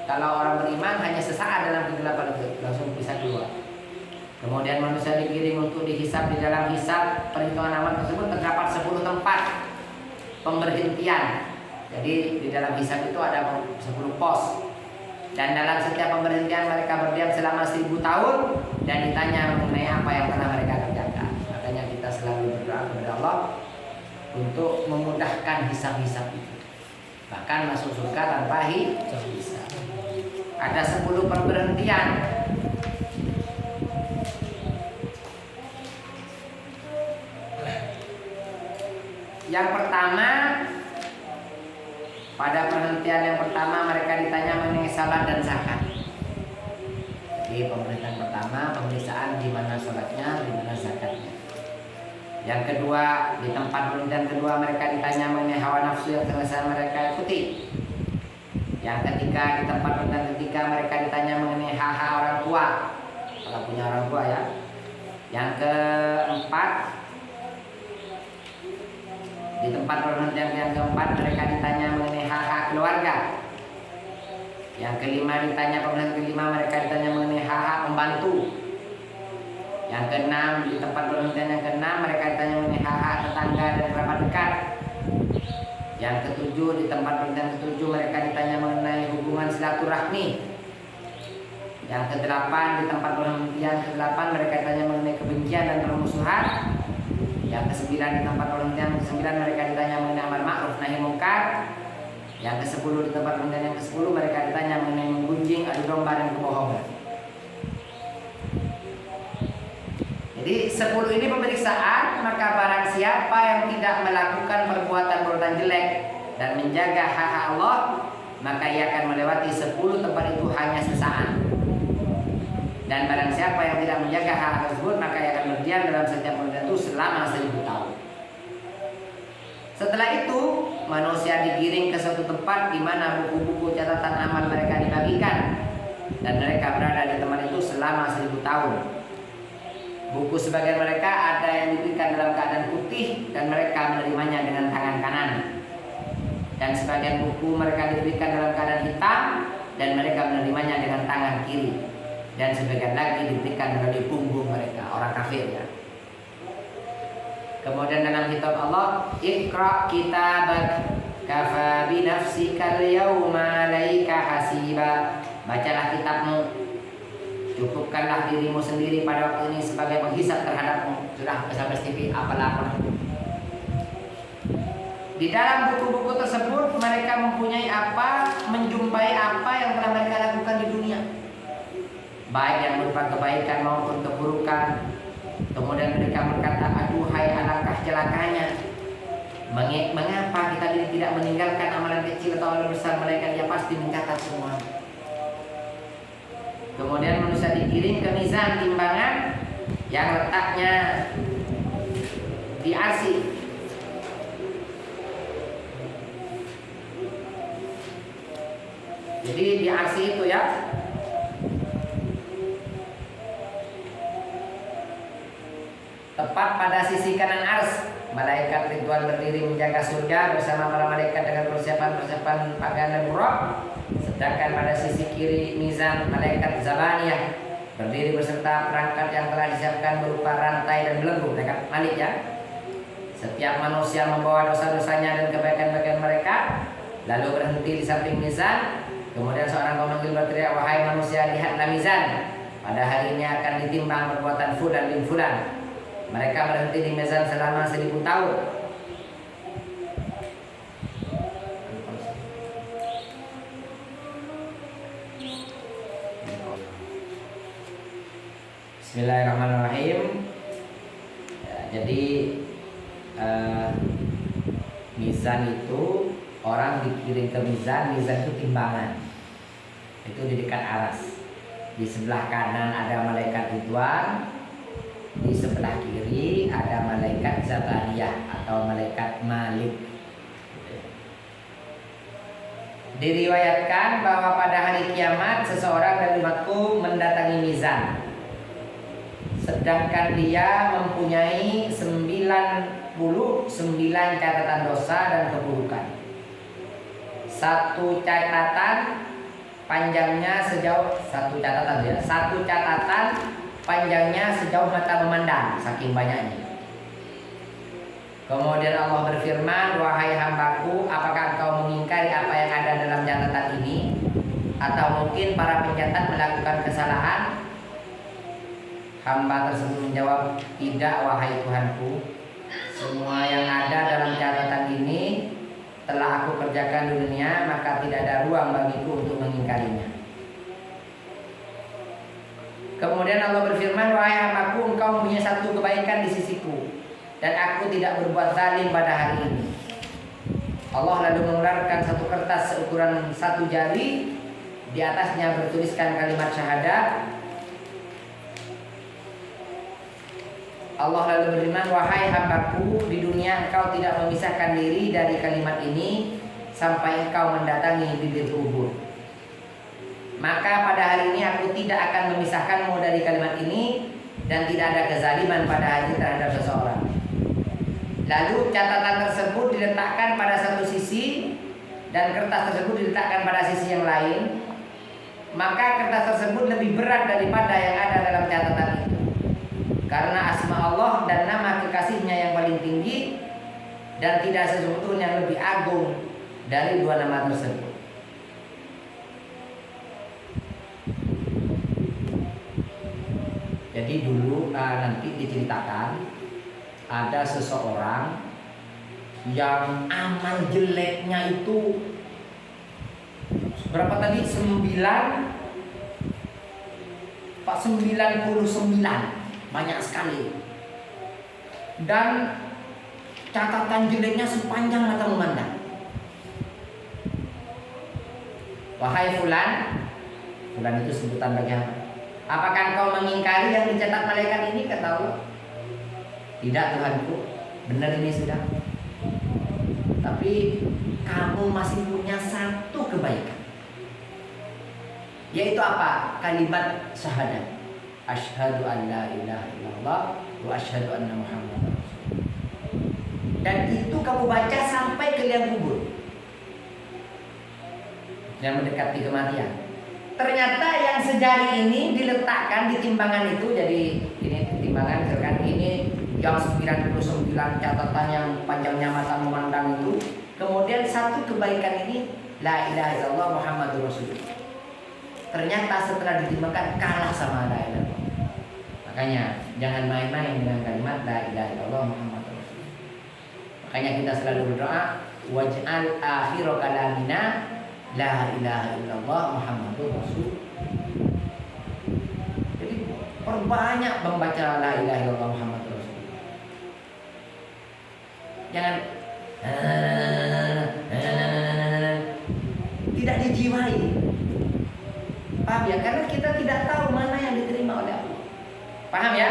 kalau orang beriman hanya sesaat dalam kegelapan itu langsung bisa keluar. Kemudian manusia digiring untuk dihisab. Di dalam hisab perhitungan amal tersebut terdapat 10 tempat pemberhentian. Jadi di dalam hisab itu ada 10 pos. Dan dalam setiap pemberhentian mereka berdiam selama 1000 tahun dan ditanya mengenai apa yang pernah mereka kerjakan. Makanya kita selalu berdoa kepada Allah untuk memudahkan hisab-hisab itu. Bahkan masuk surga tanpa hisab. Ada 10 pemberhentian. Yang pertama, pada perhentian yang pertama mereka ditanya mengenai salat dan zakat. Jadi pemeriksaan pertama, pemeriksaan di mana salatnya, di mana zakatnya. Yang kedua, di tempat penelitian kedua mereka ditanya mengenai hawa nafsu yang selesai mereka ikuti. Yang ketiga, di tempat penelitian ketiga mereka ditanya mengenai hak-hak orang tua, kalau punya orang tua ya. Yang keempat, di tempat penelitian yang keempat mereka ditanya mengenai hak-hak keluarga. Yang kelima, ditanya penelitian kelima mereka ditanya mengenai hak-hak pembantu. Yang keenam, di tempat penelitian yang keenam mereka ditanya mengenai hak-hak tetangga dan kerabat dekat. Yang ketujuh, di tempat penelitian ketujuh mereka ditanya mengenai hubungan silaturahmi. Yang kedelapan, di tempat penelitian kedelapan mereka ditanya mengenai kebencian dan permusuhan. Yang kesembilan, di tempat penelitian kesembilan mereka ditanya mengenai amar ma'ruf nahi munkar. Yang kesepuluh, di tempat penelitian yang kesepuluh mereka ditanya mengenai menggunjing, adu domba dan kebohongan. Jadi 10 ini pemeriksaan, maka barang siapa yang tidak melakukan perbuatan jelek dan menjaga hak Allah, maka ia akan melewati 10 tempat itu hanya sesaat. Dan barang siapa yang tidak menjaga hak tersebut, maka ia akan berdiam dalam setiap tempat itu selama 1000 tahun. Setelah itu, manusia digiring ke suatu tempat di mana buku-buku catatan amal mereka dibagikan, dan mereka berada di tempat itu selama 1000 tahun. Buku sebagian mereka ada yang diberikan dalam keadaan putih dan mereka menerimanya dengan tangan kanan. Dan sebagian buku mereka diberikan dalam keadaan hitam dan mereka menerimanya dengan tangan kiri. Dan sebagian lagi diberikan dari punggung mereka, orang kafir ya. Kemudian dalam kitab Allah, Iqra kitabak kafa bi nafsikal yawma 'alaika hasiba. Bacalah kitabmu, cukupkanlah dirimu sendiri pada waktu ini sebagai penghisap terhadapmu. Sudah sampai TV apa-apa. Di dalam buku-buku tersebut mereka mempunyai apa, menjumpai apa yang telah mereka lakukan di dunia, baik yang berupa kebaikan maupun keburukan. Kemudian mereka berkata, aduhai alangkah celakanya, mengapa kita ini tidak meninggalkan amalan kecil atau amalan besar, mereka dia pasti mencatat semua. Kemudian manusia digiring ke mizan timbangan yang letaknya di arsy. Jadi di arsy itu ya, tepat pada sisi kanan ars, malaikat Ridwan berdiri menjaga surga bersama para malaikat dengan persiapan pakaian dan buruk. Sedangkan pada sisi kiri mizan, malaikat Zabaniyah berdiri beserta perangkat yang telah disiapkan berupa rantai dan belenggu, malaikat Malik ya. Setiap manusia membawa dosa-dosanya dan kebaikan-kebaikan mereka, lalu berhenti di samping mizan. Kemudian seorang pemanggil berteriak, wahai manusia, lihatlah mizan, pada hari ini akan ditimbang perbuatan fulan bin fulan. Mereka berhenti di mizan selama 1000 tahun. Bismillahirrahmanirrahim. Ya, jadi mizan itu orang dikirim ke mizan itu timbangan. Itu di dekat aras. Di sebelah kanan ada malaikat Ridwan, di sebelah kiri ada malaikat Zabaniyah atau malaikat Malik. Diriwayatkan bahwa pada hari kiamat seseorang dari umatku mendatangi mizan, sedangkan dia mempunyai 99 catatan dosa dan keburukan. Satu catatan panjangnya sejauh satu catatan panjangnya sejauh mata memandang, saking banyaknya. Kemudian Allah berfirman, wahai hambaku, apakah engkau mengingkari apa yang ada dalam catatan ini? Atau mungkin para pencatat melakukan kesalahan? Hamba tersebut menjawab, tidak wahai Tuhanku, semua yang ada dalam catatan ini telah aku kerjakan di dunia, maka tidak ada ruang bagiku untuk mengingkarinya. Kemudian Allah berfirman, wahai hambaku, engkau mempunyai satu kebaikan di sisiku, dan aku tidak berbuat zalim pada hari ini. Allah lalu mengeluarkan satu kertas seukuran satu jari, di atasnya bertuliskan kalimat syahadat, Allah lalu berfirman, wahai hambaku, di dunia engkau tidak memisahkan diri dari kalimat ini sampai engkau mendatangi bibir kubur. Maka pada hari ini aku tidak akan memisahkanmu dari kalimat ini, dan tidak ada kezaliman pada hari terhadap seseorang. Lalu catatan tersebut diletakkan pada satu sisi dan kertas tersebut diletakkan pada sisi yang lain. Maka kertas tersebut lebih berat daripada yang ada dalam catatan itu, karena asma Allah dan nama kekasihnya yang paling tinggi, dan tidak sesuatu yang lebih agung dari dua nama tersebut. Jadi dulu nanti diceritakan ada seseorang yang amal jeleknya itu berapa tadi? 99, banyak sekali. Dan catatan jeleknya sepanjang mata memandang. Wahai fulan, fulan itu sebutan bagi apa? Apakah engkau mengingkari yang dicatat malaikat ini? Kata Allah, tidak Tuhanku, benar ini sudah. Tapi kamu masih punya satu kebaikan, yaitu apa? Kalimat syahadat, asyhadu an la ilaha illallah wa asyhadu anna muhammadar rasulullah. Dan itu kamu baca sampai ke liang kubur yang mendekati kematian. Ternyata yang sejari ini diletakkan di timbangan itu. Jadi ini timbangan, misalkan ini yang 99 catatan yang panjangnya mata memandang itu. Kemudian satu kebaikan ini, la ilaha illallah muhammadur rasulullah. Ternyata setelah ditimbangkan kalah sama la ilaha illallah. Makanya jangan main-main dengan kalimat la ilaha illallah muhammadur rasulullah. Makanya kita selalu berdoa, waj'al akhir kalamina la ilaha illallah muhammadur rasulullah. Jadi perbanyak membaca la ilaha illallah muhammadur rasulullah. Jangan tidak dijiwai. Paham ya? Karena kita tidak tahu mana yang diterima oleh Allah. Paham ya?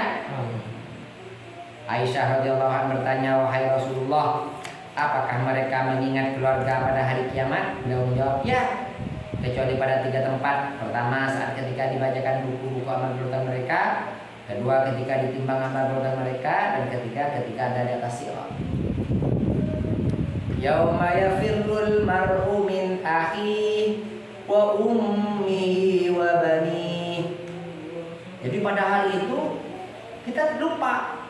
Aisyah radhiyallahu anha bertanya, wahai Rasulullah, apakah mereka mengingat keluarga pada hari kiamat? Beliau menjawab, ya, kecuali pada 3 tempat. Pertama, saat ketika dibacakan buku-buku amal perbuatan mereka. Kedua, ketika ditimbang amal perbuatan mereka. Dan ketiga, ketika ada di atas sirat. Yauma yafirrul mar'u min akhihi wa ummihi wa banihi. Jadi pada hari itu kita lupa.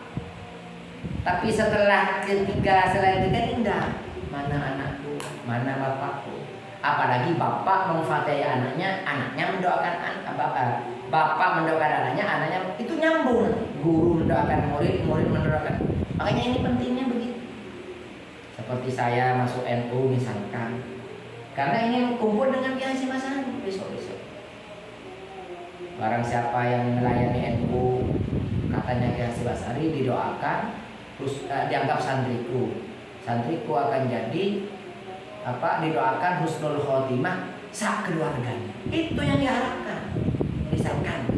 Tapi setelah selain tiga indah, mana anakku, mana bapakku. Apalagi bapak memfatihai anaknya, anaknya mendoakan bapak mendoakan anaknya itu nyambung. Guru mendoakan murid, murid mendoakan. Makanya ini pentingnya begitu. Seperti saya masuk NU misalkan, karena ingin kumpul dengan Kiai Hasyim Asy'ari besok-besok. Barang siapa yang melayani NU, katanya Kiai Hasyim Asy'ari, didoakan, terus dianggap santriku akan jadi didoakan husnul khotimah sak keluarganya. Itu yang diharapkan. Misalkan,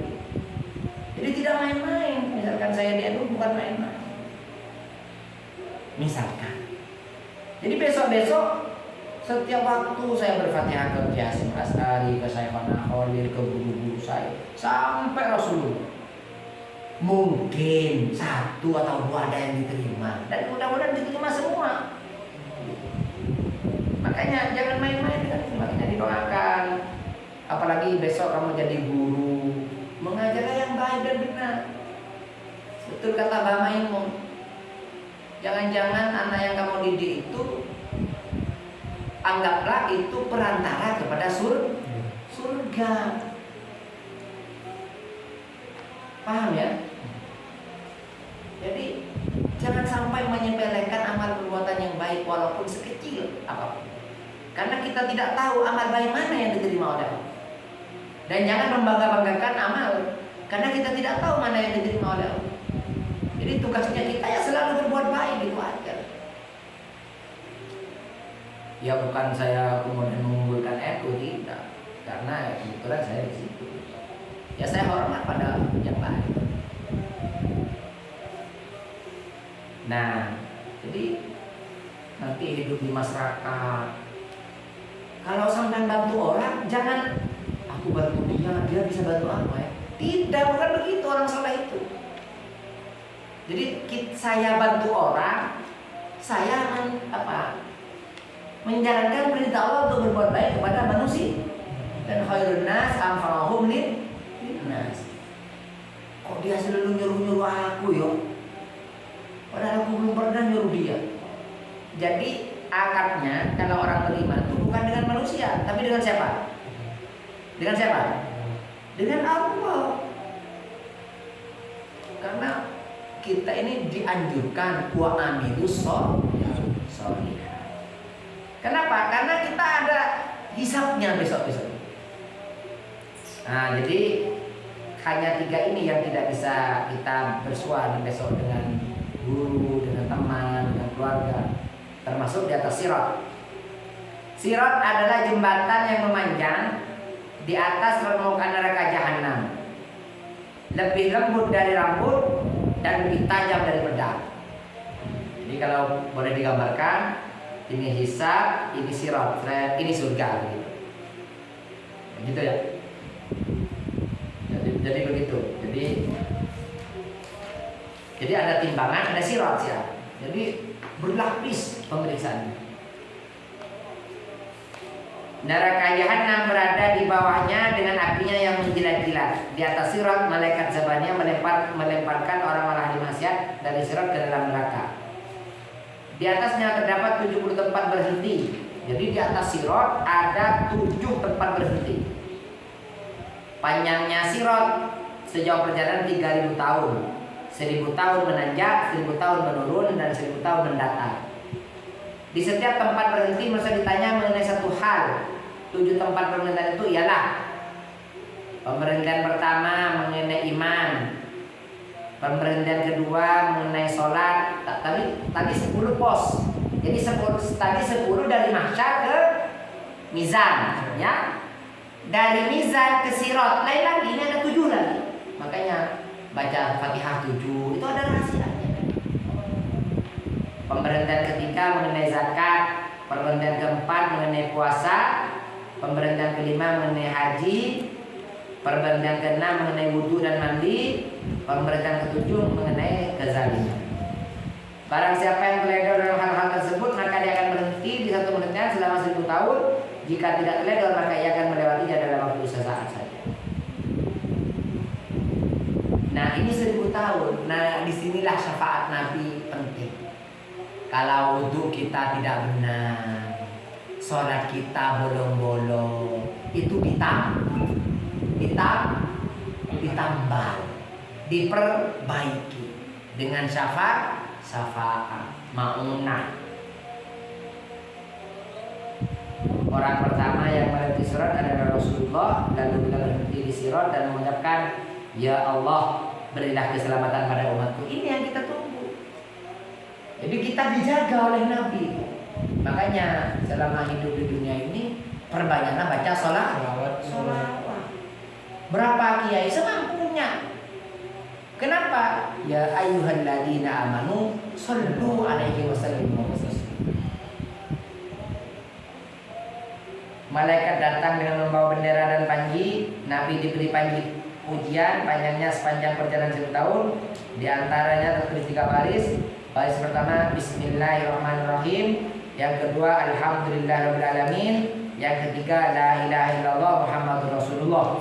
jadi tidak main-main. Misalkan saya di NU bukan main-main. Misalkan. Jadi besok-besok setiap waktu saya berfatihah ke Kiai Hasyim Asy'ari, ke Syekhona Khalil, ke guru-guru saya, sampai Rasulullah. Mungkin 1 atau 2 ada yang diterima, dan mudah-mudahan diterima semua. Makanya jangan main-main dengan ini, makanya didoakan. Apalagi besok kamu jadi guru, mengajarlah yang baik dan benar. Betul kata Mbah Maimun. Jangan-jangan anak yang kamu didik itu, anggaplah itu perantara kepada surga. Paham ya? Jadi jangan sampai menyepelekan amal perbuatan yang baik walaupun sekecil apapun. Karena kita tidak tahu amal baik mana yang diterima oleh Allah. Dan jangan membangga-banggakan amal, karena kita tidak tahu mana yang diterima oleh Allah. Jadi tugasnya kita ya selalu berbuat baik, itu aja. Ya bukan saya kemudian mengunggulkan NU, tidak. Karena kebetulan saya di situ. Ya saya hormat pada yang lain. Nah, jadi nanti hidup di masyarakat. Kalau sampai bantu orang, jangan aku bantu dia bisa bantu apa ya? Tidak, bukan begitu orang salah itu. Jadi saya bantu orang, saya menjalankan perintah Allah untuk berbuat baik kepada manusia. Dan khairun nas anfa'uhum linnas. Kok dia selalu nyuruh aku yo? Padahal aku belum pernah nyuruh dia. Jadi akadnya kalau orang beriman itu bukan dengan manusia, tapi dengan siapa? Dengan siapa? Dengan Allah. Karena kita ini dianjurkan wa amilus sholihat. Kenapa? Karena kita ada hisabnya besok-besok. Nah, jadi hanya 3 ini yang tidak bisa kita bersua besok dengan guru, dengan teman, dengan keluarga, termasuk di atas sirat. Sirat adalah jembatan yang memanjang di atas permukaan neraka jahanam. Lebih lembut dari rambut dan lebih tajam dari pedang. Jadi kalau boleh digambarkan, ini hisab, ini sirat, ini surga gitu. Begitu ya. Jadi begitu. Jadi ada timbangan, ada sirat ya. Jadi berlapis pemeriksaannya. Neraka jahanam berada di bawahnya dengan apinya yang menjilat-jilat. Di atas sirat malaikat zabaniah melemparkan orang-orang ahli maksiat dari sirat ke dalam neraka. Di atasnya terdapat 70 tempat berhenti. Jadi di atas sirat ada 7 tempat berhenti. Panjangnya sirat sejauh perjalanan 3000 tahun. 1000 tahun menanjak, 1000 tahun menurun, dan 1000 tahun mendatar. Di setiap tempat berhenti masa ditanya mengenai satu hal. 7 tempat berhenti itu ialah pemberhentian pertama mengenai iman, pemberhentian kedua mengenai sholat. Tadi 10 pos. Jadi 10 dari mahsyar ke mizan, ya. Dari mizan ke sirat lain lagi, ini ada 7 lagi. Makanya baca Fatihah 7 itu ada rahasianya. Pemberhentian ketiga mengenai zakat, pemberhentian keempat mengenai puasa, pemberhentian kelima mengenai haji, pemberhentian keenam mengenai wudhu dan mandi, pemberhentian ketujuh mengenai kezaliman. Barang siapa yang teledor dalam hal-hal tersebut, maka dia akan berhenti di satu penelitian selama 1000 tahun. Jika tidak teledor, maka ia akan melewatinya dalam waktu sesaat saja. Nah, ini 1000 tahun. Nah, disinilah syafaat Nabi penting. Kalau wudhu kita tidak benar, sholat kita bolong-bolong, itu ditambal, diperbaiki dengan syafaat ma'unah. Orang pertama yang melewati sirat adalah Rasulullah, lalu beliau berhenti di sirat dan mengucapkan, "Ya Allah, berilah keselamatan pada umatku." Ini yang kita tunggu. Jadi kita dijaga oleh Nabi. Makanya selama hidup di dunia ini perbanyaklah baca sholawat. Berapa kiai semampunya. Kenapa? Ya ayyuhalladzina amanu shollu alaihi wasallimu. Malaikat datang dengan membawa bendera dan panji. Nabi diberi panji ujian, panjangnya sepanjang perjalanan 1000 tahun. Di antaranya tertulis 3 baris. Baris pertama Bismillahirrahmanirrahim. Yang kedua Alhamdulillahirrahmanirrahim. Yang ketiga La ilaha illallah Muhammadur Rasulullah.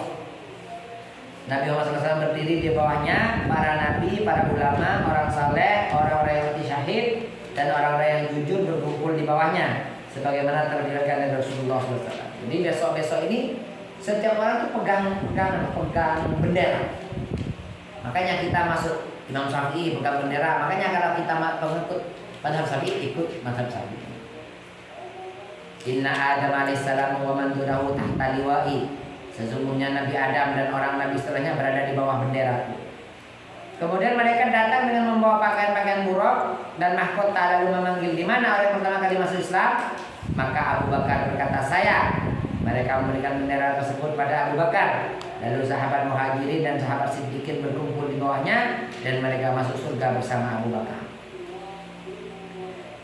Nabi Muhammad SAW berdiri di bawahnya para nabi, para ulama, orang saleh, orang-orang yang mati syahid, dan orang-orang yang jujur berkumpul di bawahnya, sebagaimana terjadikan dari Rasulullah SAW. Jadi besok-besok ini setiap orang tuh pegang bendera. Makanya kita masuk Imam Syafi'i pegang bendera. Makanya kalau kita mengikut madhab Syafi'i, ikut madhab Syafi'i. Inna Adam alaihissalam wa man dunahu tahta liwa'i. Sesungguhnya Nabi Adam dan orang Nabi setelahnya berada di bawah bendera. Kemudian mereka datang dengan membawa pakaian-pakaian buruk dan mahkota, lalu memanggil, "Di mana orang pertama kali masuk Islam?" Maka Abu Bakar berkata, "Saya." Mereka memberikan bendera tersebut pada Abu Bakar. Lalu sahabat Muhajirin dan sahabat Siddiqin berkumpul di bawahnya dan mereka masuk surga bersama Abu Bakar.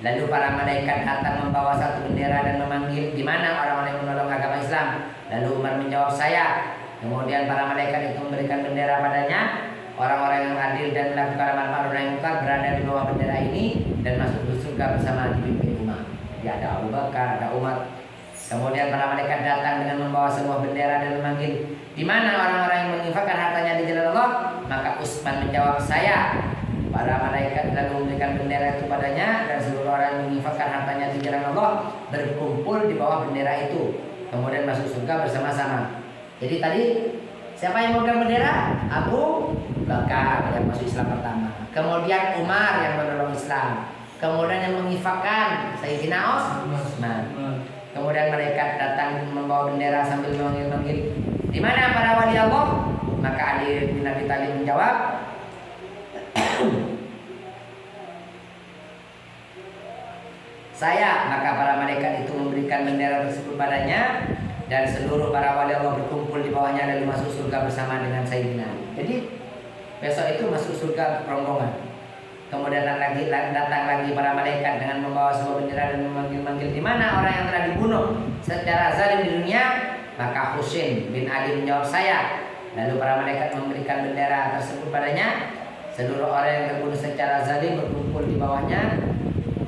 Lalu para malaikat datang membawa satu bendera dan memanggil, di mana orang-orang yang menolong agama Islam? Lalu Umar menjawab, saya. Kemudian para malaikat itu memberikan bendera padanya. Orang-orang yang adil dan melakukan amal ma'ruf nahi munkar berada di bawah bendera ini dan masuk ke surga bersama dipimpin Umar. Ya, ada Abu Bakar, ada Umar. Kemudian para malaikat datang dengan membawa sebuah bendera dan memanggil, di mana orang-orang yang menginfakkan hartanya di jalan Allah? Maka Utsman menjawab, saya. Para malaikat lalu memberikan bendera itu padanya dan seluruh orang yang menginfakkan hartanya di jalan Allah berkumpul di bawah bendera itu, kemudian masuk surga bersama-sama. Jadi tadi siapa yang memegang bendera? Abu Bakar yang masuk Islam pertama. Kemudian Umar yang menolong Islam. Kemudian yang menginfakkan Sayyidina Utsman. Kemudian malaikat datang membawa bendera sambil memanggil-manggil, di mana para wali Allah? Maka Ali bin Abi Thalib menjawab, saya. Maka para malaikat itu memberikan bendera tersebut padanya dan seluruh para wali Allah berkumpul di bawahnya lalu masuk surga bersama dengan Sayyidina. Jadi besok itu masuk surga rombongan. Kemudian datang lagi para malaikat dengan membawa sebuah bendera dan memanggil-manggil, di mana orang yang telah dibunuh secara zalim di dunia? Maka Husain bin Ali menjawab, saya. Lalu para malaikat memberikan bendera tersebut padanya. Seluruh orang yang terbunuh secara zalim berkumpul di bawahnya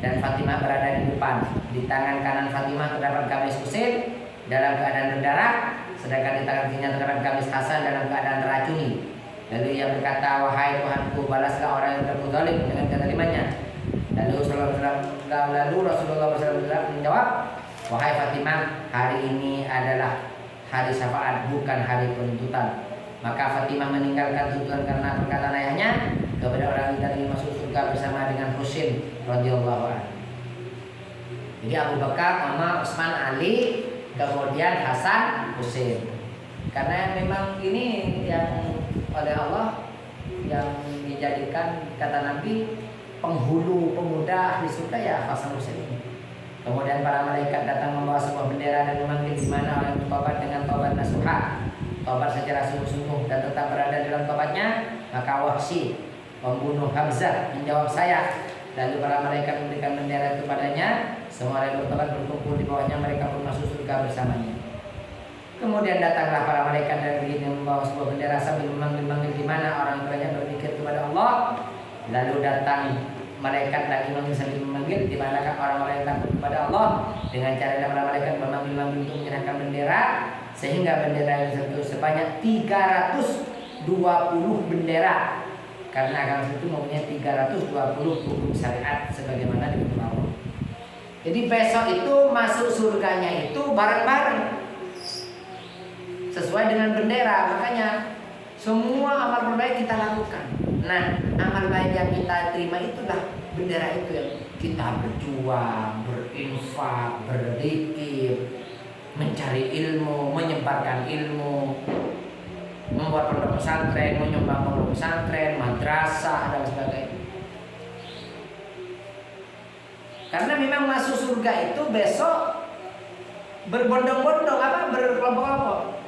dan Fatimah berada di depan. Di tangan kanan Fatimah terdapat gamis Husain dalam keadaan berdarah, sedangkan di tangan kirinya terdapat gamis Hasan dalam keadaan teracuni. Lalu ia berkata, wahai Tuhanku, balaslah orang yang terbunuh zalim dengan kezalimannya. Lalu Rasulullah SAW menjawab, wahai Fatimah, hari ini adalah hari syafaat, bukan hari penuntutan. Maka Fatimah meninggalkan tuntutan karena perkataan ayahnya kepada orang yang masuk surga bersama dengan Husain radhiyallahu anhu. Jadi Abu Bakar, Umar, Utsman, Ali, kemudian Hasan, Husain. Karena memang ini yang oleh Allah yang dijadikan, kata Nabi, penghulu pemuda ahli surga ya Hasan Husain ini. Kemudian para malaikat datang membawa sebuah bendera dan memanggil, di mana orang yang bertobat dengan tobat nasuha, tobat secara sungguh-sungguh dan tetap berada dalam tobatnya. Maka Wahsy pembunuh Hamzah menjawab, saya. Lalu para malaikat memberikan bendera itu padanya. Semua orang yang bertobat berkumpul di bawahnya, mereka pun masuk surga bersamanya. Kemudian datanglah para malaikat dan begitu membawa sebuah bendera sambil memanggil-manggil, di mana orang banyak berzikir kepada Allah. Lalu datang malaikat lagi sambil memanggil, di manakah orang-orang yang takut kepada Allah, dengan cara para malaikat memanggil-manggil untuk menyerahkan bendera, sehingga bendera itu sebanyak 320 bendera. Karena agama itu mempunyai 320 hukum syariat sebagaimana dibentuk Allah. Jadi besok itu masuk surganya itu bareng-bareng sesuai dengan bendera. Makanya semua amal baik kita lakukan. Nah, amal baik yang kita terima itulah bendera itu yang kita berjuang, berinfak, berzikir, mencari ilmu, menyebarkan ilmu, membuat pondok pesantren, menyumbang pondok pesantren, madrasah dan sebagainya. Karena memang masuk surga itu besok berbondong-bondong, berkelompok-kelompok.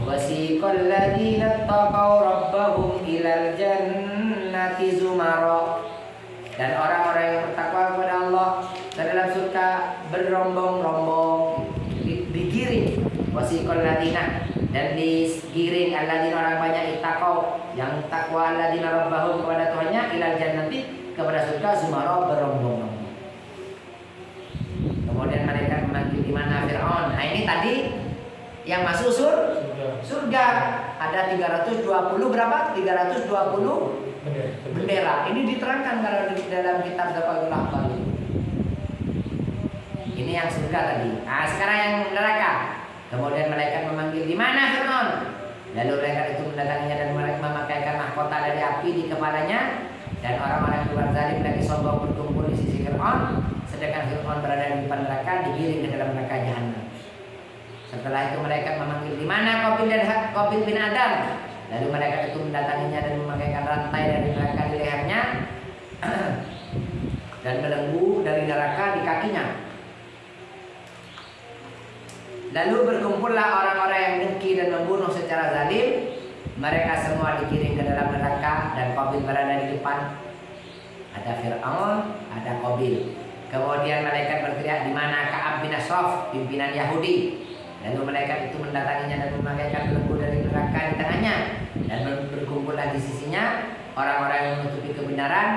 Wasiqal ladzina taqaw rabbahum ilal jannati zumara. Dan orang-orang yang bertakwa kepada Allah ke dalam surga berombong-rombong, digiring. Wasiqal ladzina, dan digiring alladzina orang banyak ittaqaw yang takwa alladzina rabbahum kepada Tuhannya ilal jannati kepada surga zumara berombong-rombong. Kemudian mereka memanggil, di mana Fir'aun. Nah, ini tadi yang masuk surga ada 320 berapa? 320 bendera. Ini diterangkan kalau di dalam kitab Dafa'ul Ahbar. Ini yang surga tadi. Nah, sekarang yang neraka. Kemudian malaikat memanggil, di mana Fir'aun? Lalu malaikat itu mendatanginya dan mereka memakaikan mahkota dari api di kepalanya. Dan orang-orang yang berbuat zalim lagi sombong berkumpul di sisi Fir'aun, sedangkan Fir'aun berada di depan neraka, digiring ke dalam neraka jahanam. Setelah itu malaikat memanggil, di mana Qabil bin Adam? Lalu malaikat itu mendatanginya dan memakaikan rantai dari neraka di lehernya dan belenggu dari neraka di kakinya. Lalu berkumpullah orang-orang yang dengki dan membunuh secara zalim. Mereka semua dikirim ke dalam neraka dan Qabil berada di depan. Ada Fir'aun, ada Qabil. Kemudian malaikat berteriak, di mana Ka'ab bin Ashraf, pimpinan Yahudi. Lalu malaikat itu mendatanginya dan memakaikan belenggu dari neraka di tangannya, dan berkumpullah di sisinya orang-orang yang menutupi kebenaran,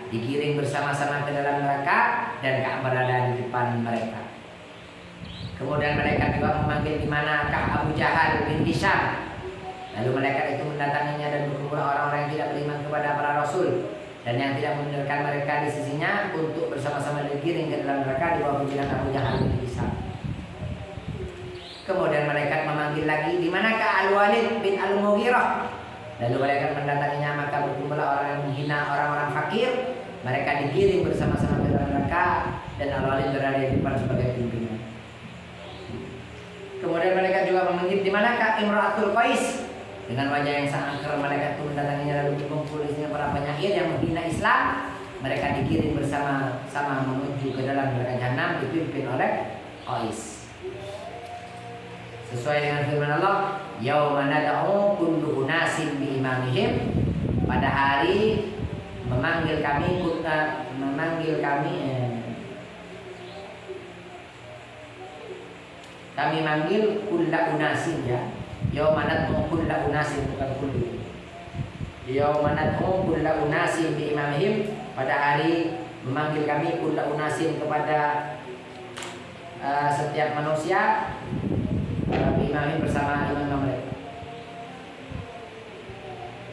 digiring bersama-sama ke dalam neraka, dan Ka'ab berada di depan mereka. Kemudian malaikat juga memanggil di mana Ka'ab Abu Jahal bin Hisham. Lalu malaikat itu mendatanginya dan berkumpul orang-orang yang tidak beriman kepada para rasul dan yang tidak membenarkan mereka di sisinya untuk bersama-sama digiring ke dalam neraka di bawah pimpinan Abu Jahal bin Hisham. Kemudian malaikat memanggil lagi, di manakah Al-Walid bin Al-Mughirah? Lalu malaikat mendatanginya, maka berkumpullah orang yang menghina orang-orang fakir. Mereka digiring bersama-sama ke dalam neraka dan Al-Walid berada di depan sebagai pimpinan. Kemudian malaikat juga memanggil, di manakah Imra'atul Qais? Dengan wajah yang sangat keras malaikat itu mendatanginya lalu berkumpul di sini para penyair yang menghina Islam. Mereka digiring bersama-sama menuju ke dalam neraka Jahanam dipimpin oleh Qais. Sesuai dengan firman Allah, yauma nad'u kullu unasin bi imamihim. Pada hari memanggil kami manggil kulla unasin, ya. Yauma nad'u kulla unasin, bukan kullu. Yauma nad'u kulla unasin bi imamihim. Pada hari memanggil kami kulla unasin kepada setiap manusia imamim bersama imam mereka.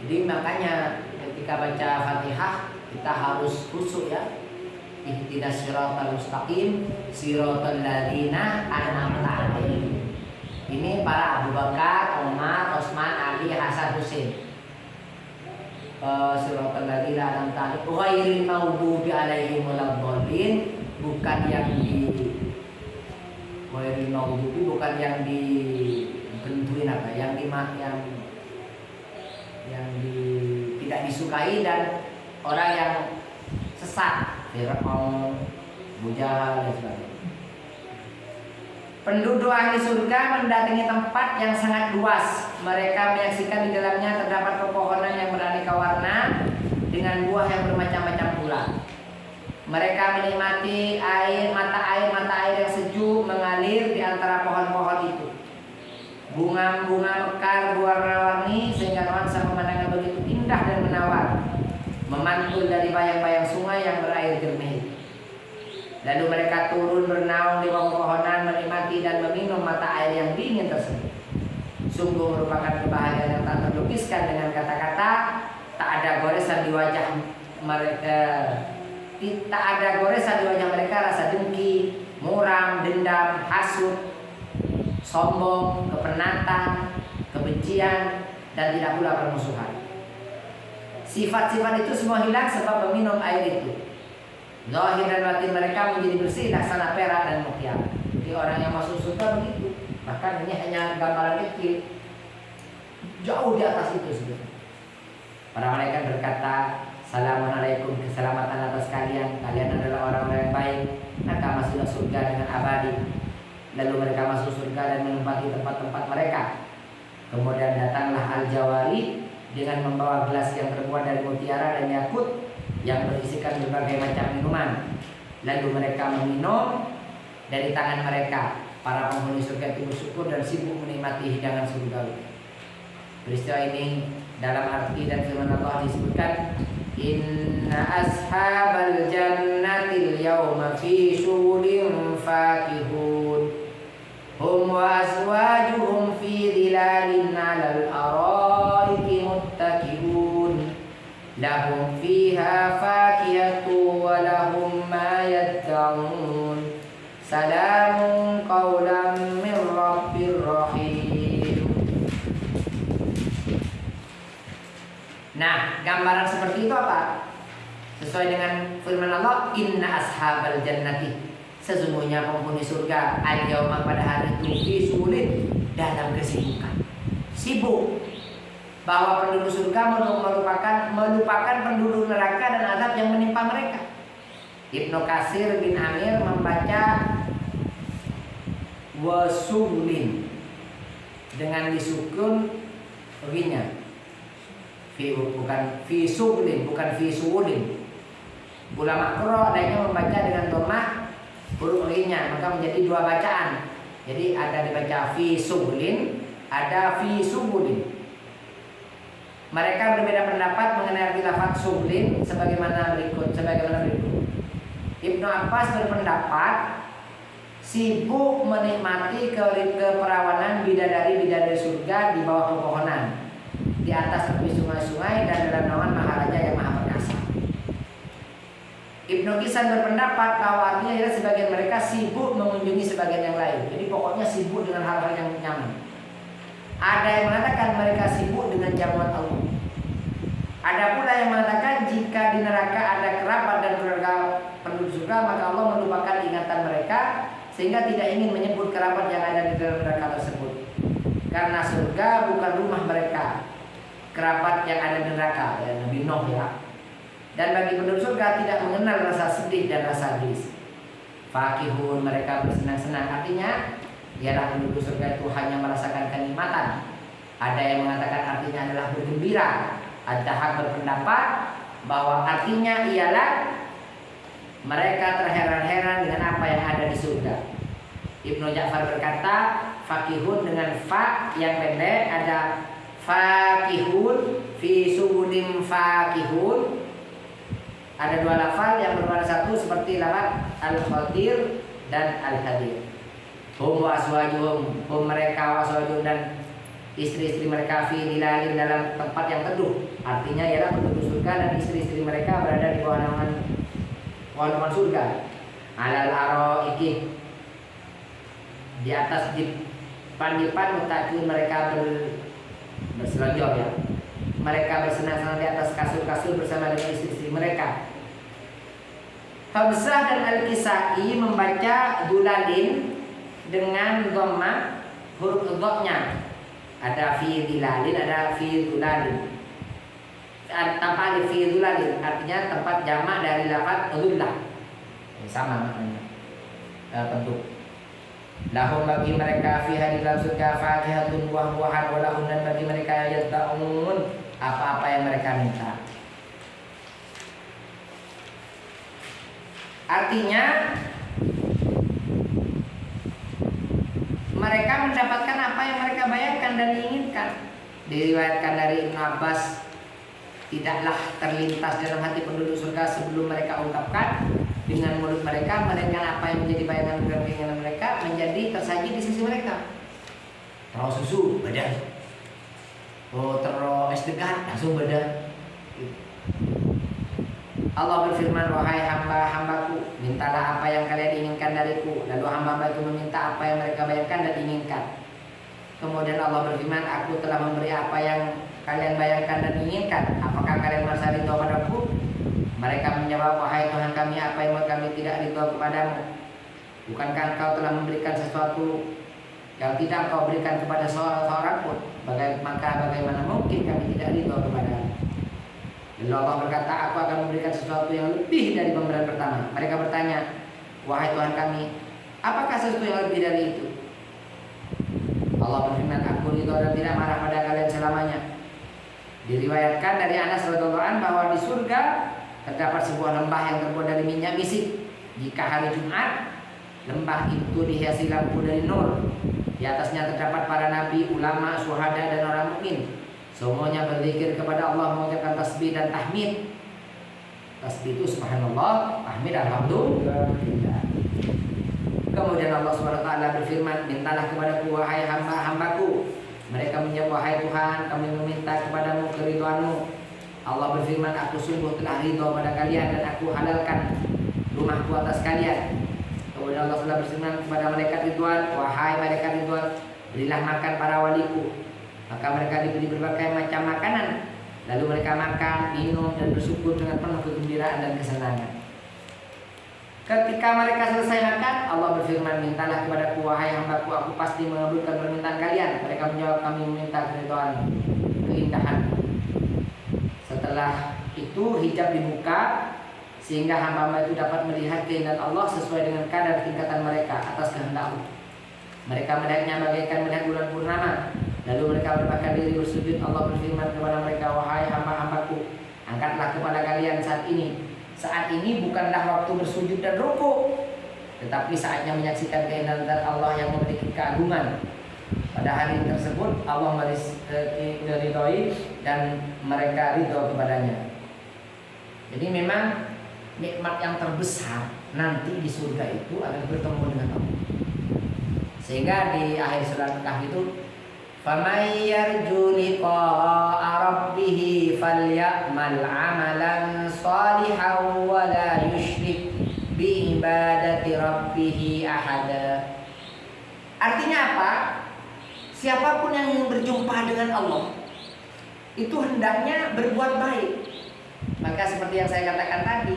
Jadi makanya ketika baca Fatihah kita harus khusyuk, ya. Ihdinas siratal mustaqim siratal ladzina an'amta 'alaihim. Ini para Abu Bakar, Umar, Utsman, Ali, Hasan, Husain. Siratal ladzina an'amta 'alaihim ghairil maghdubi 'alaihim waladdallin, bukan yang bukan yang dibentuin apa, yang tidak disukai dan orang yang sesat, Fir'aun, Abu Jahal dan sebagainya. Penduduk ahli surga mendatangi tempat yang sangat luas. Mereka menyaksikan di dalamnya terdapat pepohonan yang beraneka warna dengan buah yang bermacam-macam pula. Mereka menikmati mata air yang sejuk mengalir di antara pohon-pohon itu. Bunga-bunga mekar berwarna-warni sehingga nuansa pemandangan begitu indah dan menawar, memantul dari bayang-bayang sungai yang berair jernih. Lalu mereka turun bernaung di bawah pohonan, menikmati dan meminum mata air yang dingin tersebut. Sungguh merupakan kebahagiaan yang tak terlukiskan dengan kata-kata. Tak ada goresan di wajah mereka. Tak ada goresan di wajah mereka rasa dengki, muram, dendam, hasut, sombong, kepenatan, kebencian, dan tidak pula permusuhan. Sifat-sifat itu semua hilang sebab meminum air itu. Zahir dan batin mereka menjadi bersih laksana perak dan mutiara. Jadi orang yang masuk surga begitu. Bahkan ini hanya gambaran kecil, jauh di atas itu sebenarnya. Para malaikat berkata, Assalamualaikum, keselamatan atas kalian. Kalian adalah orang-orang yang baik. Maka masuklah surga dengan abadi. Lalu mereka masuk surga dan menempati tempat-tempat mereka. Kemudian datanglah Al-Jawari dengan membawa gelas yang terbuat dari mutiara dan yakut yang berisikan berbagai macam minuman. Lalu mereka meminum dari tangan mereka. Para penghuni surga itu bersyukur dan sibuk menikmati hidangan surgawi. Peristiwa ini dalam arti dan firman Allah disebutkan, Inna ashabal jannatil yawma fi syughulin fakihun hum wa azwajuhum fi dhilalin 'alal araiki muttaqihun lahum fiha fakihatu wa lahum ma yad'un salamun qawlan min rabbir rahim. Nah, gambaran seperti itu apa? Sesuai dengan firman Allah, Inna ashabal jannati, sesungguhnya penghuni surga al-yawma pada hari itu fi syughulin, dalam kesibukan. Sibuk. Bahwa penduduk surga melupakan penduduk neraka dan azab yang menimpa mereka. Ibnu Katsir bin Amir membaca wasughlin dengan disukun begini. Bukan fi suglin, bukan fi suulin. Ulama qira lainnya membaca dengan dhammah huruf ghinnya, maka menjadi dua bacaan. Jadi ada dibaca fi subulin, ada fi subulin. Mereka berbeda pendapat mengenai arti lafaz subulin sebagaimana berikut. Ibnu Abbas berpendapat sibuk menikmati keperawanan bidadari-bidadari surga di bawah pepohonan, di atas tepi sungai-sungai dan dalam naungan Maharaja yang maha perkasa. Ibnu Kisan berpendapat bahwa artinya adalah sebagian mereka sibuk mengunjungi sebagian yang lain. Jadi pokoknya sibuk dengan hal-hal yang nyaman. Ada yang mengatakan mereka sibuk dengan jamuan Allah. Ada pula yang mengatakan jika di neraka ada kerabat dan keluarga penduduk surga, maka Allah melupakan ingatan mereka sehingga tidak ingin menyebut kerabat yang ada di dalam neraka tersebut. Karena surga bukan rumah mereka, kerabat yang ada di neraka, ya Nabi Nuh ya. Dan bagi penduduk surga tidak mengenal rasa sedih dan rasa gelis. Fakihun, mereka bersenang-senang. Artinya ialah penduduk surga itu hanya merasakan kenikmatan. Ada yang mengatakan artinya adalah bergembira. Ad-Dahhak berpendapat bahwa artinya ialah mereka terheran-heran dengan apa yang ada di surga. Ibnu Ja'far berkata fakihun dengan fa yang pendek, ada fakihun fi subudim fakihun. Ada dua lafal yang bermakna satu seperti lafaz al-khadir dan al-hadir. Hum wa aswajuhum, hum mereka wa aswajuhum dan istri-istri mereka fi dilalin dalam tempat yang teduh. Artinya ialah penduduk surga dan istri-istri mereka berada di bawah naungan surga. Alal araiki, di atas dipan-dipan mutakin mereka berselonjor ya. Mereka bersenang-senang di atas kasur-kasur bersama dengan istri-istri mereka. Hamzah dan Al-Kisai membaca dulalin dengan dhamma huruf dhamnya. Ada fi dilalin, ada fi dulalin. Tanpa alif fi dulalin artinya tempat jamak dari lafaz dullah. Sama maknanya. Bentuk. Lahum bagi mereka fiha di dalam surga fakihatun buah-buahan, walahum dan bagi mereka yad'un apa-apa yang mereka minta. Artinya mereka mendapatkan apa yang mereka bayangkan dan inginkan. Diriwayatkan dari Ibnu Abbas, tidaklah terlintas dalam hati penduduk surga sebelum mereka ungkapkan dengan mulut mereka, melainkan apa yang menjadi bayangan dan keinginan mereka menjadi tersaji di sisi mereka. Terus susu badan, terus es degan langsung badan. Allah berfirman, wahai hamba-hambaku, mintalah apa yang kalian inginkan dariku. Lalu hamba-hamba itu meminta apa yang mereka bayangkan dan inginkan. Kemudian Allah berfirman, aku telah memberi apa yang kalian bayangkan dan inginkan. Apakah kalian merasa ridho padaku? Mereka menjawab, wahai Tuhan kami, apa yang kami tidak ridho kepadamu? Bukankah engkau telah memberikan sesuatu yang tidak engkau berikan kepada seorang pun? Maka bagaimana mungkin kami tidak ridho kepadamu? Lalu Allah berkata, aku akan memberikan sesuatu yang lebih dari pemberian pertama. Mereka bertanya, wahai Tuhan kami, apakah sesuatu yang lebih dari itu? Allah berfirman, aku ridho dan tidak marah pada kalian selamanya. Diriwayatkan dari Anas radhiyallahu anhu bahwa di surga terdapat sebuah lembah yang terbuat dari minyak misik. Jika hari Jumat, lembah itu dihiasi lampu dari nur. Di atasnya terdapat para nabi, ulama, syuhada dan orang mukmin. Semuanya berzikir kepada Allah, mengucapkan tasbih dan tahmid. Tasbih itu subhanallah, tahmid alhamdulillah. Kemudian Allah SWT berfirman, mintalah kepadaku wahai hamba-hambaku. Mereka menjawab, wahai Tuhan, kami meminta kepadamu keridhoanmu. Allah berfirman, aku sungguh telah ridho pada kalian dan aku halalkan rumahku atas kalian. Kemudian Allah SWT berfirman kepada malaikat Ridwan, wahai malaikat Ridwan, berilah makan para waliku. Maka mereka diberi berbagai macam makanan. Lalu mereka makan, minum dan bersyukur dengan penuh kegembiraan dan kesenangan. Ketika mereka selesai makan, Allah berfirman, mintalah kepadaku wahai hambaku, aku pasti mengabulkan permintaan kalian. Mereka menjawab, kami meminta keridhaan, keindahan. Setelah itu hijab dibuka sehingga hamba-hamba itu dapat melihat keindahan Allah sesuai dengan kadar tingkatan mereka atas kehendak Allah. Mereka melihatnya bagaikan melihat bulan purnama. Lalu mereka berpakaian diri bersujud. Allah berfirman kepada mereka, wahai hamba-hambaku, angkatlah kepala kalian saat ini. Saat ini bukanlah waktu bersujud dan rukuk. Tetapi saatnya menyaksikan keindahan zat Allah yang memiliki keagungan. Pada hari tersebut Allah meridhoi dan mereka ridho kepadanya. Jadi memang nikmat yang terbesar nanti di surga itu akan bertemu dengan Allah. Sehingga di akhir surat Kahf itu, "Faman yarju liqa'a rabbih falyamal 'amalan shalihan wa la yusyrik bi ibadati rabbih ahada." Artinya apa? Siapapun yang ingin berjumpa dengan Allah itu hendaknya berbuat baik. Maka seperti yang saya katakan tadi,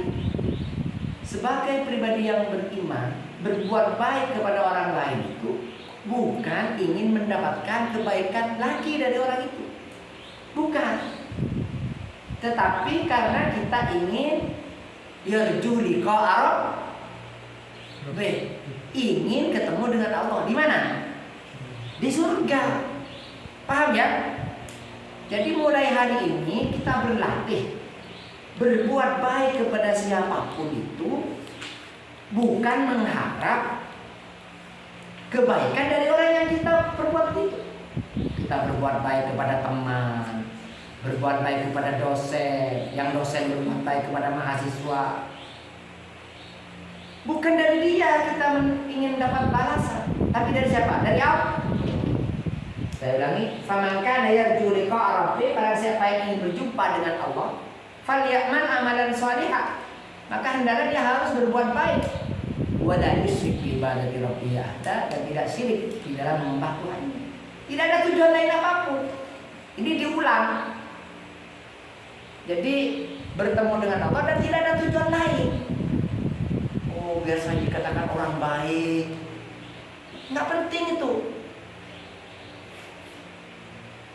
sebagai pribadi yang beriman, berbuat baik kepada orang lain itu bukan ingin mendapatkan kebaikan lagi dari orang itu. Bukan. Tetapi karena kita ingin yarju liqa'a rabbih, ingin ketemu dengan Allah. Di mana? Di surga. Paham ya? Jadi mulai hari ini kita berlatih berbuat baik kepada siapapun itu, bukan mengharap kebaikan dari orang yang kita perbuat itu. Kita berbuat baik kepada teman, berbuat baik kepada dosen, yang dosen berbuat baik kepada mahasiswa. Bukan dari dia kita ingin dapat balasan, tapi dari siapa? Dari Allah. Saya ulangi, faman kana yarju liqa'a rabbih, para siapa yang ingin berjumpa dengan Allah, falyamal amalan shalihan, maka hendaknya dia harus berbuat baik, wa la yusyrik bi ibadati rabbih ahada, dan tidak syirik di dalam menyembah Tuhannya. Tidak ada tujuan lain apapun. Ini diulang. Jadi bertemu dengan Allah dan tidak ada tujuan lain. Oh, biar saya dikatakan orang baik. Nggak penting itu.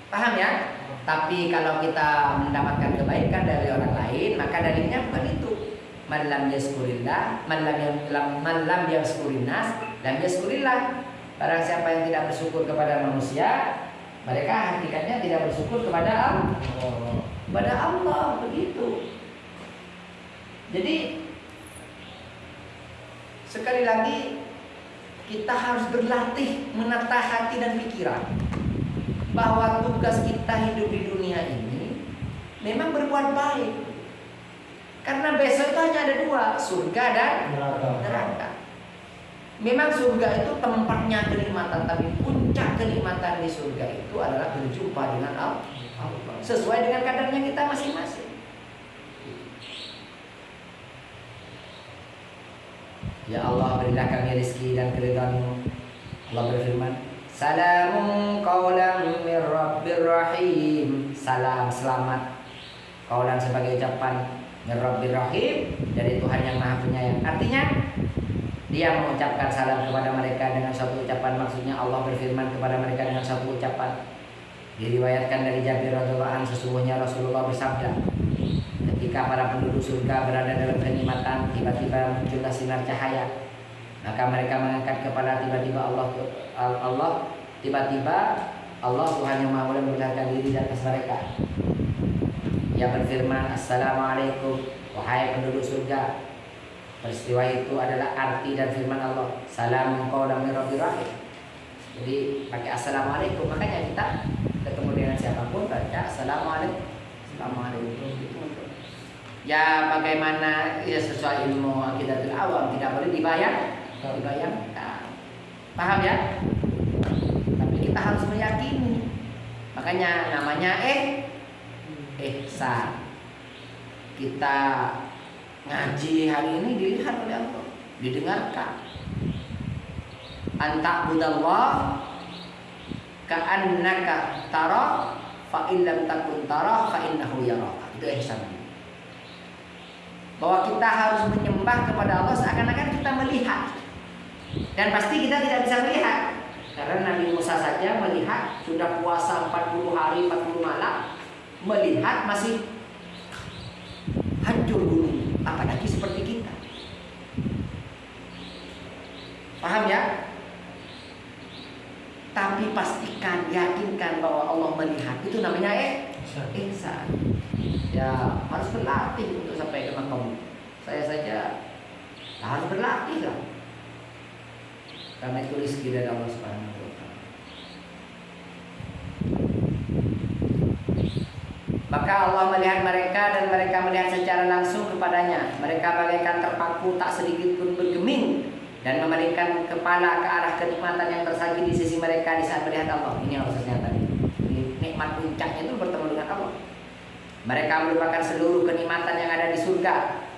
Paham ya? Tapi kalau kita mendapatkan kebaikan dari orang lain, maka dalilnya bukan itu. Man lam yazkurillah, man lam yazkurinnas, lam yazkurillah. Barang siapa yang tidak bersyukur kepada manusia, mereka hakikatnya tidak bersyukur kepada Allah. Kepada Allah, begitu. Jadi sekali lagi kita harus berlatih menata hati dan pikiran bahwa tugas kita hidup di dunia ini memang berbuat baik. Karena besok itu hanya ada dua, surga dan neraka. Memang surga itu tempatnya kenikmatan, tapi puncak kenikmatan di surga itu adalah berjumpa dengan Allah sesuai dengan kadarnya kita masing-masing. Ya Allah, berilah kami rezeki dan keridhaan-Mu. Allah berfirman, salamun qaulan mir rabbir rahim. Salam, selamat. Qaulan sebagai ucapan, mir rabbir rahim, dari Tuhan yang Maha Penyayang. Artinya dia mengucapkan salam kepada mereka dengan satu ucapan. Maksudnya Allah berfirman kepada mereka dengan satu ucapan. Diriwayatkan dari Jabir radhiyallahu anhu, sesungguhnya Rasulullah bersabda, ketika para penduduk surga berada dalam kenikmatan, tiba-tiba muncullah sinar cahaya. Maka mereka mengangkat kepala, tiba-tiba Allah Tuhan yang Maha Mulia memperlihatkan diri di atas mereka. Ia berfirman, Assalamualaikum, wahai penduduk surga. Peristiwa itu adalah arti dan firman Allah, Salam qaulan mir rabbir rahim. Jadi pakai Assalamualaikum. Makanya kita ketemu dengan siapapun baca Assalamualaikum. Assalamualaikum. Ya bagaimana, ya sesuai ilmu aqidatul awam, tidak boleh dibayangkan. Paham ya? Tapi kita harus meyakini. Makanya namanya ihsan. Kita ngaji hari ini dilihat oleh Allah, didengarkan. Anta'budallah ka'annaka tara fa in lam takun tara fa innahu yaraka. Itu ihsan. Bahwa kita harus menyembah kepada Allah seakan-akan kita melihat. Dan pasti kita tidak bisa melihat. Karena Nabi Musa saja melihat, sudah puasa 40 hari 40 malam, melihat masih hancur gunung, apalagi seperti kita. Paham ya? Tapi pastikan, yakinkan bahwa Allah melihat. Itu namanya ihsan. Ya harus berlatih untuk sampai ke maqam. Saya saja harus berlatih lah. karena itu rezeki dari Allah Subhanahu wa taala. Maka Allah melihat mereka dan mereka melihat secara langsung kepadanya. Mereka bagaikan terpaku, tak sedikit pun bergeming dan memalingkan kepala ke arah kenikmatan yang tersaji di sisi mereka di saat melihat Allah. Ini maksudnya tadi. Nikmat puncaknya itu bertemu dengan Allah. Mereka merupakan seluruh kenikmatan yang ada di surga,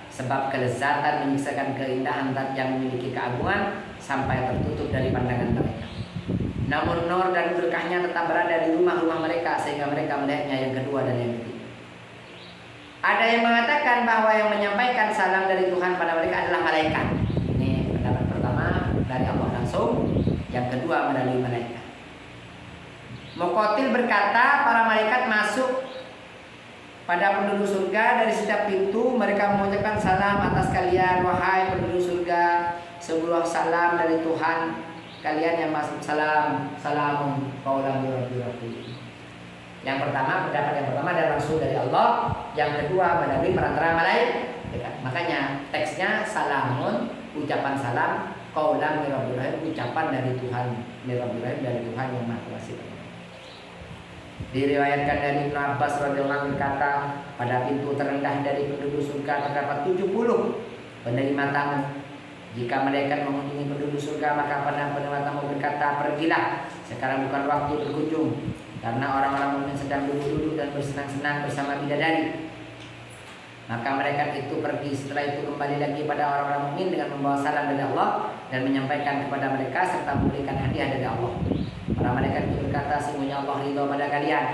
sebab kelezatan menyisakan keindahan zat yang memiliki keagungan sampai tertutup dari pandangan mereka. Namun nur dan berkahnya tetap berada di rumah-rumah mereka sehingga mereka melihatnya yang kedua dan yang ketiga. Ada yang mengatakan bahwa yang menyampaikan salam dari Tuhan pada mereka adalah malaikat. Ini pendapat pertama dari Allah langsung, yang kedua melalui malaikat. Muqatil berkata, para malaikat masuk pada penduduk surga dari setiap pintu. Mereka mengucapkan salam atas kalian, wahai penduduk surga. Sebuah salam dari Tuhan kalian yang masuk. Salamun qaulan min rabbir rahim. Yang pertama, pendapat yang pertama adalah langsung dari Allah. Yang kedua melalui perantara malaikat. Makanya teksnya salamun, ucapan salam, qaulan min rabbir rahim, ucapan dari Tuhan, min rabbir rahim, dari Tuhan yang Maha Kuasa. Diriwayatkan dari Ibnu Abbas radhiyallahu anhu berkata, pada pintu terendah dari penduduk surga terdapat 70 penerima tamu. Jika malaikat mengunjungi penduduk surga, maka penerima tamu berkata, pergilah, sekarang bukan waktu berkunjung, karena orang-orang mukmin sedang duduk-duduk dan bersenang-senang bersama bidadari. Maka mereka itu pergi. Setelah itu kembali lagi pada orang-orang mukmin dengan membawa salam dari Allah dan menyampaikan kepada mereka serta memberikan hadiah dari Allah. Para malaikat itu berkata, sesungguhnya Allah ridho pada kalian.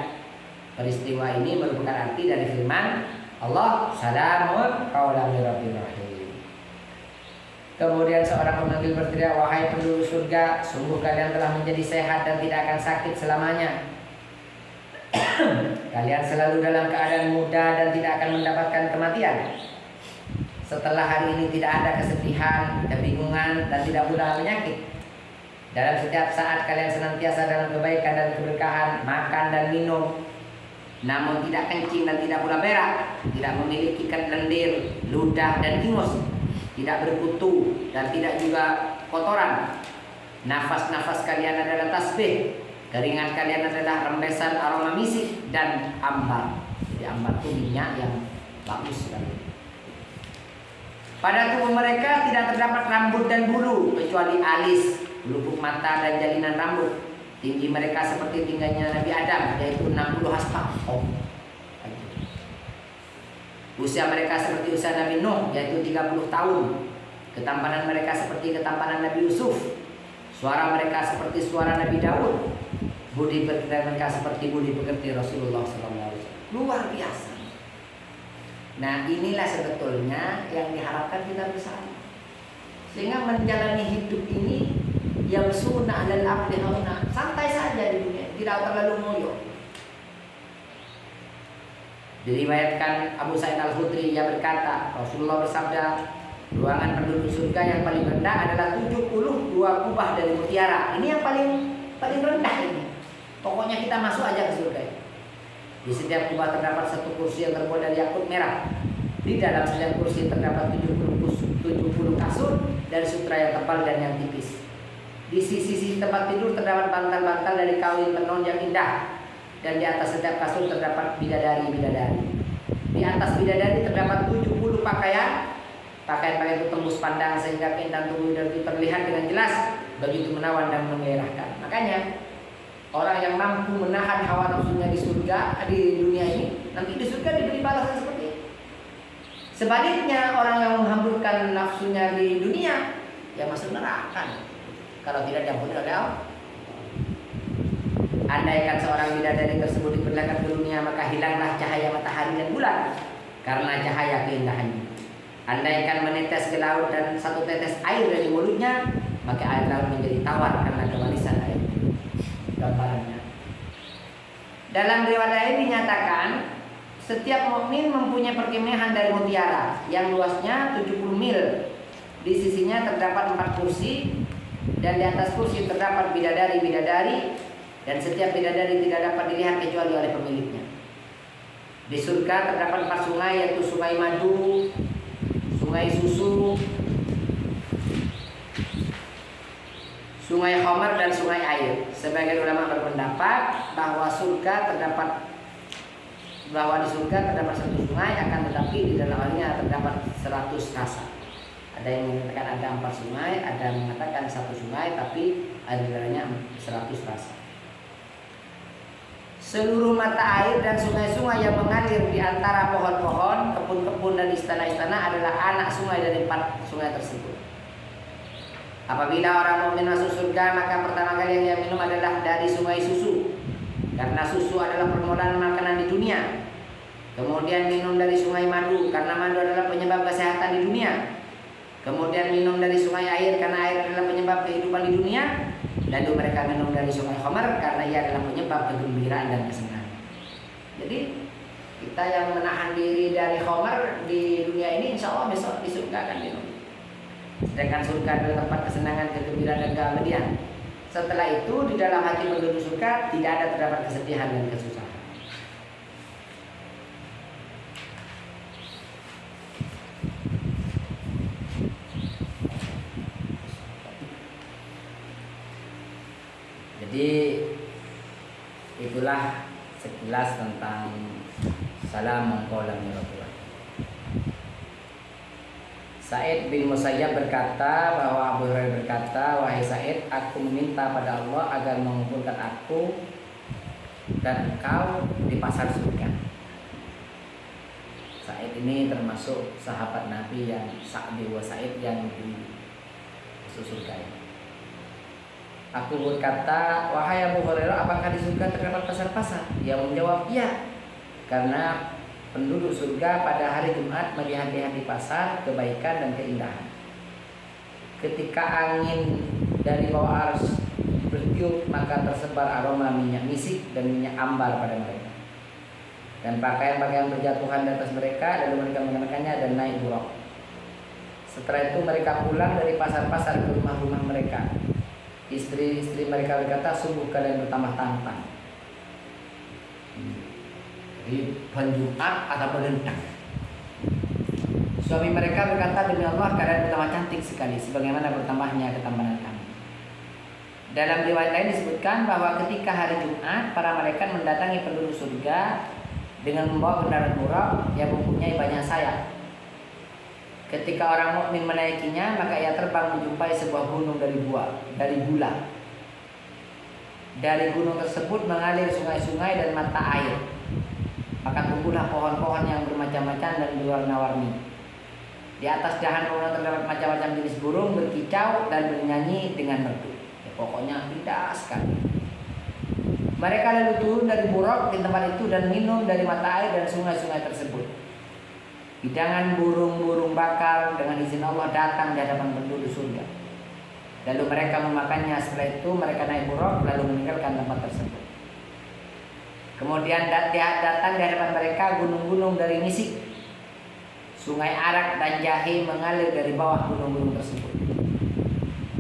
Peristiwa ini merupakan arti dari firman Allah, salamun qaulan min rabbir rahim. Kemudian seorang pemanggil berteriak, wahai penduduk surga, sungguh kalian telah menjadi sehat dan tidak akan sakit selamanya. Kalian selalu dalam keadaan muda dan tidak akan mendapatkan kematian. Setelah hari ini tidak ada kesedihan, kebingungan, dan tidak pula penyakit. Dalam setiap saat kalian senantiasa dalam kebaikan dan keberkahan, makan dan minum, namun tidak kencing dan tidak pula berak, tidak memiliki lendir, ludah dan ingus, tidak berkutu dan tidak juga kotoran. Nafas-nafas kalian adalah tasbih, keringat kalian adalah rembesan aroma misik dan ambar. Jadi ambar itu minyak yang bagus sekali. Pada tubuh mereka tidak terdapat rambut dan bulu kecuali alis, lubuk mata dan jalinan rambut. Tinggi mereka seperti tingginya Nabi Adam, yaitu 60 hasta. Usia mereka seperti usia Nabi Nuh, yaitu 30 tahun. Ketampanan mereka seperti ketampanan Nabi Yusuf. Suara mereka seperti suara Nabi Daud. Budi pekerti mereka seperti budi pekerti Rasulullah SAW. Luar biasa. Nah, inilah sebetulnya yang diharapkan kita bersama. Sehingga menjalani hidup ini yang sunnah dan abdi hauna, santai saja di dunia, tidak terlalu ngoyo. Diriwayatkan Abu Sa'id Al-Khudri, ia berkata, Rasulullah bersabda, ruangan penduduk surga yang paling rendah adalah 72 kubah dari mutiara. Ini yang paling rendah ini. Pokoknya kita masuk aja ke surga. Di setiap kubah terdapat satu kursi yang terbuat dari yakut merah. Di dalam setiap kursi terdapat 70 kasur dari sutra yang tebal dan yang tipis. Di sisi tempat tidur terdapat bantal-bantal dari kain tenun yang indah. Dan di atas setiap kasur terdapat bidadari-bidadari. Di atas bidadari terdapat 70 pakaian. Pakaian-pakaian itu tembus pandang sehingga keindahan tubuh bidadari itu terlihat dengan jelas. Begitu menawan dan menggairahkan. Makanya orang yang mampu menahan hawa nafsunya di surga, di dunia ini, nanti di surga diberi balasan seperti itu. Sebaliknya orang yang menghamburkan nafsunya di dunia, ya masuk neraka. Kalau tidak diampuni oleh Allah. Andaikan seorang bidadari tersebut diperlihatkan ke dunia, maka hilanglah cahaya matahari dan bulan karena cahaya keindahannya. Andaikan menetes ke laut dan satu tetes air dari mulutnya, maka air laut menjadi tawar karena kemanisan air. Gambarannya. Dalam riwayat lain dinyatakan setiap mukmin mempunyai perkemahan dari mutiara yang luasnya 70 mil. Di sisinya terdapat 4 kursi dan di atas kursi terdapat bidadari-bidadari dan setiap bidadari tidak dapat dilihat kecuali oleh pemiliknya. Di surga terdapat 4 sungai, yaitu sungai madu, sungai susu, sungai khamar dan sungai air. Sebagian ulama berpendapat bahwa di surga terdapat satu sungai, akan tetapi di dalamnya terdapat 100 rasa. Ada yang mengatakan ada 4 sungai, ada yang mengatakan 1 sungai, tapi ada di dalamnya 100 rasa. Seluruh mata air dan sungai-sungai yang mengalir di antara pohon-pohon, kebun-kebun dan istana-istana adalah anak sungai dari 4 sungai tersebut. Apabila orang mukmin masuk surga, maka pertama kali yang dia minum adalah dari sungai susu, karena susu adalah permulaan makanan di dunia. Kemudian minum dari sungai madu, karena madu adalah penyebab kesehatan di dunia. Kemudian minum dari sungai air, karena air adalah penyebab kehidupan di dunia. Lalu mereka minum dari sungai khamar, karena ia adalah penyebab kegembiraan dan kesenangan. Jadi kita yang menahan diri dari khamar di dunia ini, insya Allah besok di surga akan minum. Sedangkan surga adalah tempat kesenangan, kegembiraan dan keabadian. Setelah itu di dalam hati penduduk surga tidak ada terdapat kesedihan dan kesusahan. Jadi itulah sekilas tentang salam mengqala min Rasulullah. Sa'id bin Musayyab berkata bahwa Abu Hurairah berkata, "Wahai Sa'id, aku meminta pada Allah agar mengumpulkan aku dan engkau di pasar surga." Sa'id ini termasuk sahabat Nabi yang Sa'di wa Sa'id yang masuk surga ini. Aku berkata, "Wahai Abu Hurairah, apakah di surga terdapat pasar-pasar?" Dia menjawab, "Iya, karena penduduk surga pada hari Jumat melihat-lihat di pasar kebaikan dan keindahan. Ketika angin dari bawah ars bertiup, maka tersebar aroma minyak misik dan minyak ambar pada mereka. Dan pakaian-pakaian berjatuhan di atas mereka, lalu mereka mengenakannya dan naik buruk. Setelah itu mereka pulang dari pasar-pasar ke rumah-rumah mereka. Istri-istri mereka berkata, sungguh kalian bertambah tampan." Jadi penjumat atau penentang. Suami mereka berkata, "Demi Allah, kalian bertambah cantik sekali, sebagaimana bertambahnya ketampanan kami." Dalam riwayat lain disebutkan bahwa ketika hari Jumat, para malaikat mendatangi penduduk surga dengan membawa kendaraan murah yang mempunyai banyak sayap. Ketika orang mukmin menaikinya, maka ia terbang menjumpai sebuah gunung dari gula. Dari gunung tersebut mengalir sungai-sungai dan mata air. Maka tumbuhlah pohon-pohon yang bermacam-macam dan berwarna-warni. Di atas dahan pohon terdapat macam-macam jenis burung berkicau dan bernyanyi dengan merdu. Ya, pokoknya indah sekali. Mereka lalu turun dari buruk di tempat itu dan minum dari mata air dan sungai-sungai tersebut. Hidangan burung-burung bakar dengan izin Allah datang di hadapan penduduk surga. Lalu mereka memakannya. Setelah itu mereka naik buruk lalu meninggalkan tempat tersebut. Kemudian datang di hadapan mereka gunung-gunung dari misik. Sungai arak dan jahe mengalir dari bawah gunung-gunung tersebut.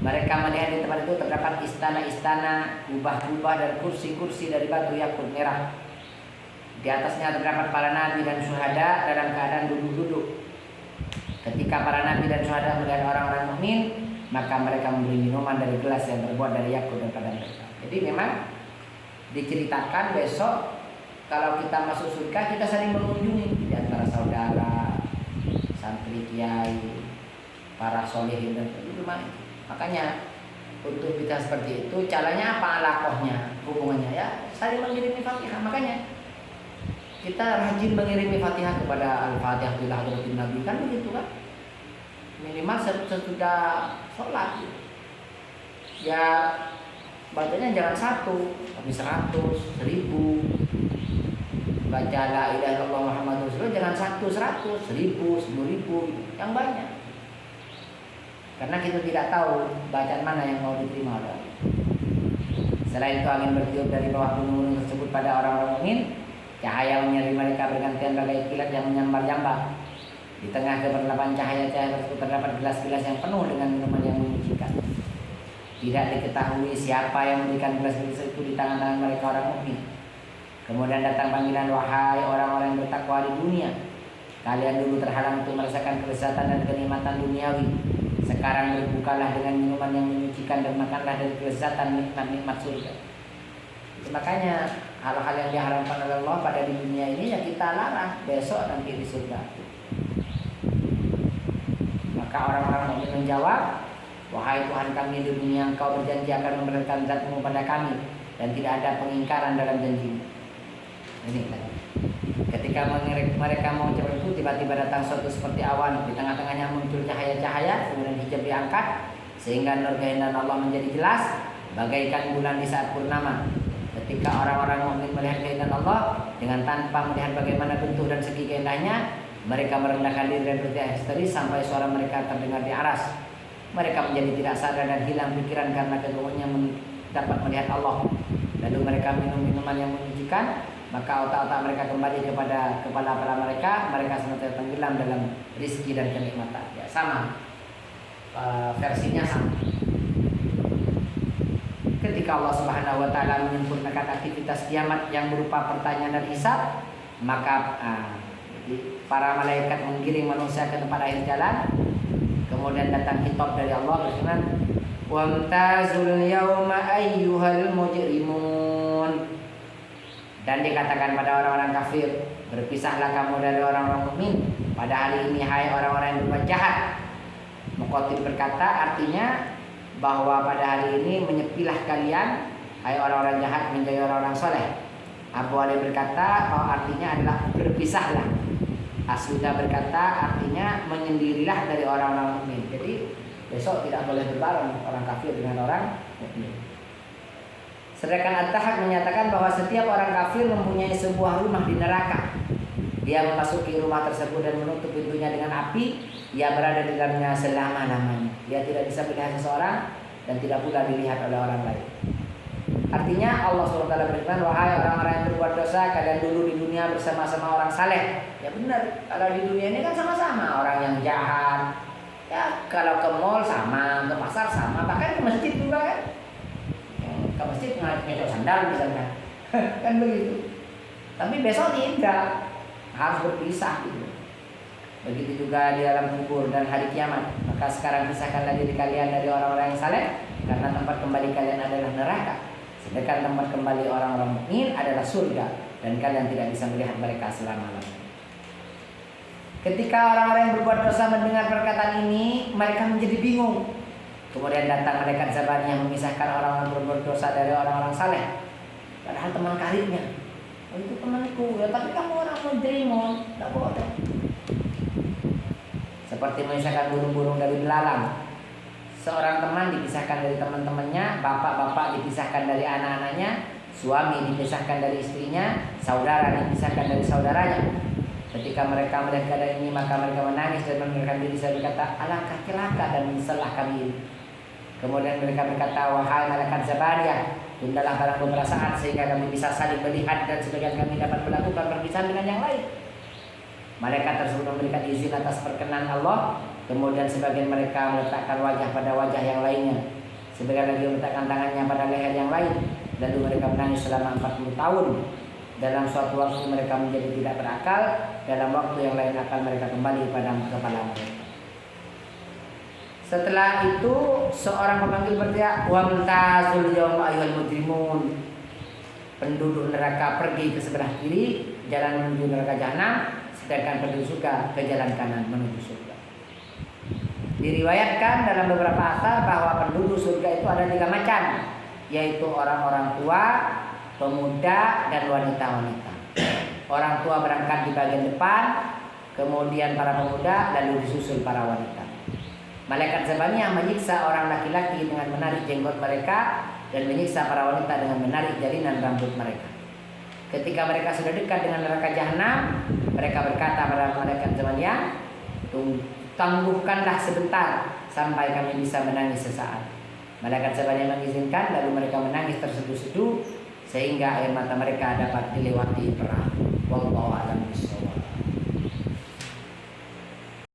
Mereka melihat di tempat itu terdapat istana-istana, kubah-kubah dan kursi-kursi dari batu yakut merah. Di atasnya terdapat para nabi dan syuhada dalam keadaan duduk-duduk. Ketika para nabi dan syuhada melihat orang-orang mukmin, maka mereka memberi minuman dari gelas yang terbuat dari yakut kepada mereka. Jadi memang diceritakan besok kalau kita masuk surga, kita saling mengunjungi di antara saudara, santri, kiai, para solehin dan sebagainya. Makanya untuk kita seperti itu, caranya apa? Alakohnya, hubungannya ya saling mengirimi Fatihah. Makanya kita rajin mengirimi Fatihah kepada Al-Fatihah ila hadratin Nabi, kan begitu kan? Minimal sesudah sholat ya, bacanya jangan 1 tapi 100, 1000. Baca la ilaha illallah Muhammadur Rasulullah jangan 100, 100, 1000, 10.000, yang banyak. Karena kita tidak tahu bacaan mana yang mau diterima oleh Allah. Selain itu angin bertiup dari bawah gunung-gunung tersebut pada orang-orang mukmin. Cahaya menyelimuti mereka bergantian bagai kilat yang menyambar-jambar. Di tengah keberlapan cahaya-cahaya tersebut terdapat gelas-gelas yang penuh dengan minuman yang menyucikan. Tidak diketahui siapa yang memberikan gelas-gelas itu di tangan-tangan mereka orang mukmin. Kemudian datang panggilan, wahai orang-orang yang bertakwa di dunia, kalian dulu terhalang untuk merasakan kelezatan dan kenikmatan duniawi. Sekarang berbukalah dengan minuman yang menyucikan dan makanlah dari kelezatan nikmat-nikmat surga. Makanya hal-hal yang diharamkan oleh Allah pada di dunia ini ya kita larang besok nanti di surga. Maka orang-orang mukmin menjawab, wahai Tuhan kami, di dunia Engkau berjanji akan memberikan zat-Mu pada kami dan tidak ada pengingkaran dalam janji-Mu. Ini kan. Ketika mereka mau mengucapkan itu, tiba-tiba datang suatu seperti awan, di tengah-tengahnya muncul cahaya-cahaya, kemudian hijab diangkat sehingga nur keindahan Allah menjadi jelas bagaikan bulan di saat purnama. Ketika orang-orang mukmin melihat keindahan Allah dengan tanpa melihat bagaimana bentuk dan segi keindahannya, mereka merendahkan diri dan berhisteris sampai suara mereka terdengar di aras. Mereka menjadi tidak sadar dan hilang pikiran karena keduanya dapat melihat Allah. Lalu mereka minum minuman yang menyucikan, maka otak-otak mereka kembali kepada kepala-kepala mereka. Mereka senantiasa tenggelam dalam rizki dan kenikmatan. Ya sama, versinya sama. Ketika Allah Subhanahu wa taala menyempurnakan aktivitas kiamat yang berupa pertanyaan dan hisab, maka para malaikat menggiring manusia ke tempat akhir jalan. Kemudian datang kitab dari Allah berfirman, "Wamtazul yauma ayyuhal mujrimun." Dan dikatakan pada orang-orang kafir, berpisahlah kamu dari orang-orang mukmin pada hari ini, hai orang-orang yang berbuat jahat. Muqatil berkata, artinya bahwa pada hari ini menyepilah kalian, hai orang-orang jahat, menjadi orang-orang soleh. Abu Ali berkata bahwa artinya adalah berpisahlah. Aswida berkata artinya menyendirilah dari orang-orang mukmin. Jadi besok tidak boleh berbareng orang kafir dengan orang mukmin. Sedangkan At-Tahaq menyatakan bahwa setiap orang kafir mempunyai sebuah rumah di neraka. Dia memasuki rumah tersebut dan menutup pintunya dengan api. Ia berada di dalamnya selama-lamanya. Dia tidak bisa melihat seseorang dan tidak pula dilihat oleh orang lain. Artinya Allah SWT berfirman, wahai orang-orang yang berbuat dosa, kalian dulu di dunia bersama-sama orang saleh. Ya benar, kalau di dunia ini kan sama-sama orang yang jahat. Ya kalau ke mall sama, ke pasar sama, bahkan ke masjid juga kan. Ke masjid ngecok sandal misalnya. Kan begitu. Tapi besok tidak, harus berpisah gitu. Begitu juga di alam kubur dan hari kiamat. Maka sekarang pisahkanlah diri kalian dari orang-orang yang saleh, karena tempat kembali kalian adalah neraka. Sedangkan tempat kembali orang-orang mukmin adalah surga, dan kalian tidak bisa melihat mereka selama-lamanya. Ketika orang-orang yang berbuat dosa mendengar perkataan ini, mereka menjadi bingung. Kemudian datang malaikat Zabani yang memisahkan orang-orang berbuat dosa dari orang-orang saleh. Padahal teman karibnya, oh, itu temanku, ya tapi kamu orang mujrimun, tidak boleh. Seperti memisahkan burung-burung dari belalang. Seorang teman dipisahkan dari teman-temannya, bapak-bapak dipisahkan dari anak-anaknya, suami dipisahkan dari istrinya, saudara dipisahkan dari saudaranya. Ketika mereka melihat keadaan ini, maka mereka menangis dan menundukkan diri serta berkata, alangkah celaka dan menyelah kami ini. Kemudian mereka berkata, wahai malaikat Zabariyah, tundalah barang beberapa saat sehingga kami bisa saling melihat dan sebagian kami dapat melakukan perpisahan dengan yang lain. Malaikat tersebut memberikan izin atas perkenan Allah. Kemudian sebagian mereka meletakkan wajah pada wajah yang lainnya, sebagian lagi meletakkan tangannya pada leher yang lain. Lalu mereka menangis selama 40 tahun. Dalam suatu waktu mereka menjadi tidak berakal, dalam waktu yang lain akan mereka kembali pada kepala mereka. Setelah itu seorang pemanggil berteriak, wamtazul yauma ayyuhal mujrimun. Penduduk neraka pergi ke sebelah kiri, jalan menuju neraka jahanam, sedangkan penduduk surga ke jalan kanan menuju surga. Diriwayatkan dalam beberapa asar bahwa penduduk surga itu ada 3 macam, yaitu orang-orang tua, pemuda, dan wanita-wanita. Orang tua berangkat di bagian depan, kemudian para pemuda, lalu disusul para wanita. Malaikat Zabani yang menyiksa orang laki-laki dengan menarik jenggot mereka dan menyiksa para wanita dengan menarik jalinan rambut mereka. Ketika mereka sudah dekat dengan neraka jahanam, mereka berkata pada malaikat Zabani, tangguhkanlah sebentar sampai kami bisa menangis sesaat. Malaikat Zabani mengizinkan, lalu mereka menangis terseduh-seduh sehingga air mata mereka dapat dilewati perahu. Wallahu a'lam bishawab.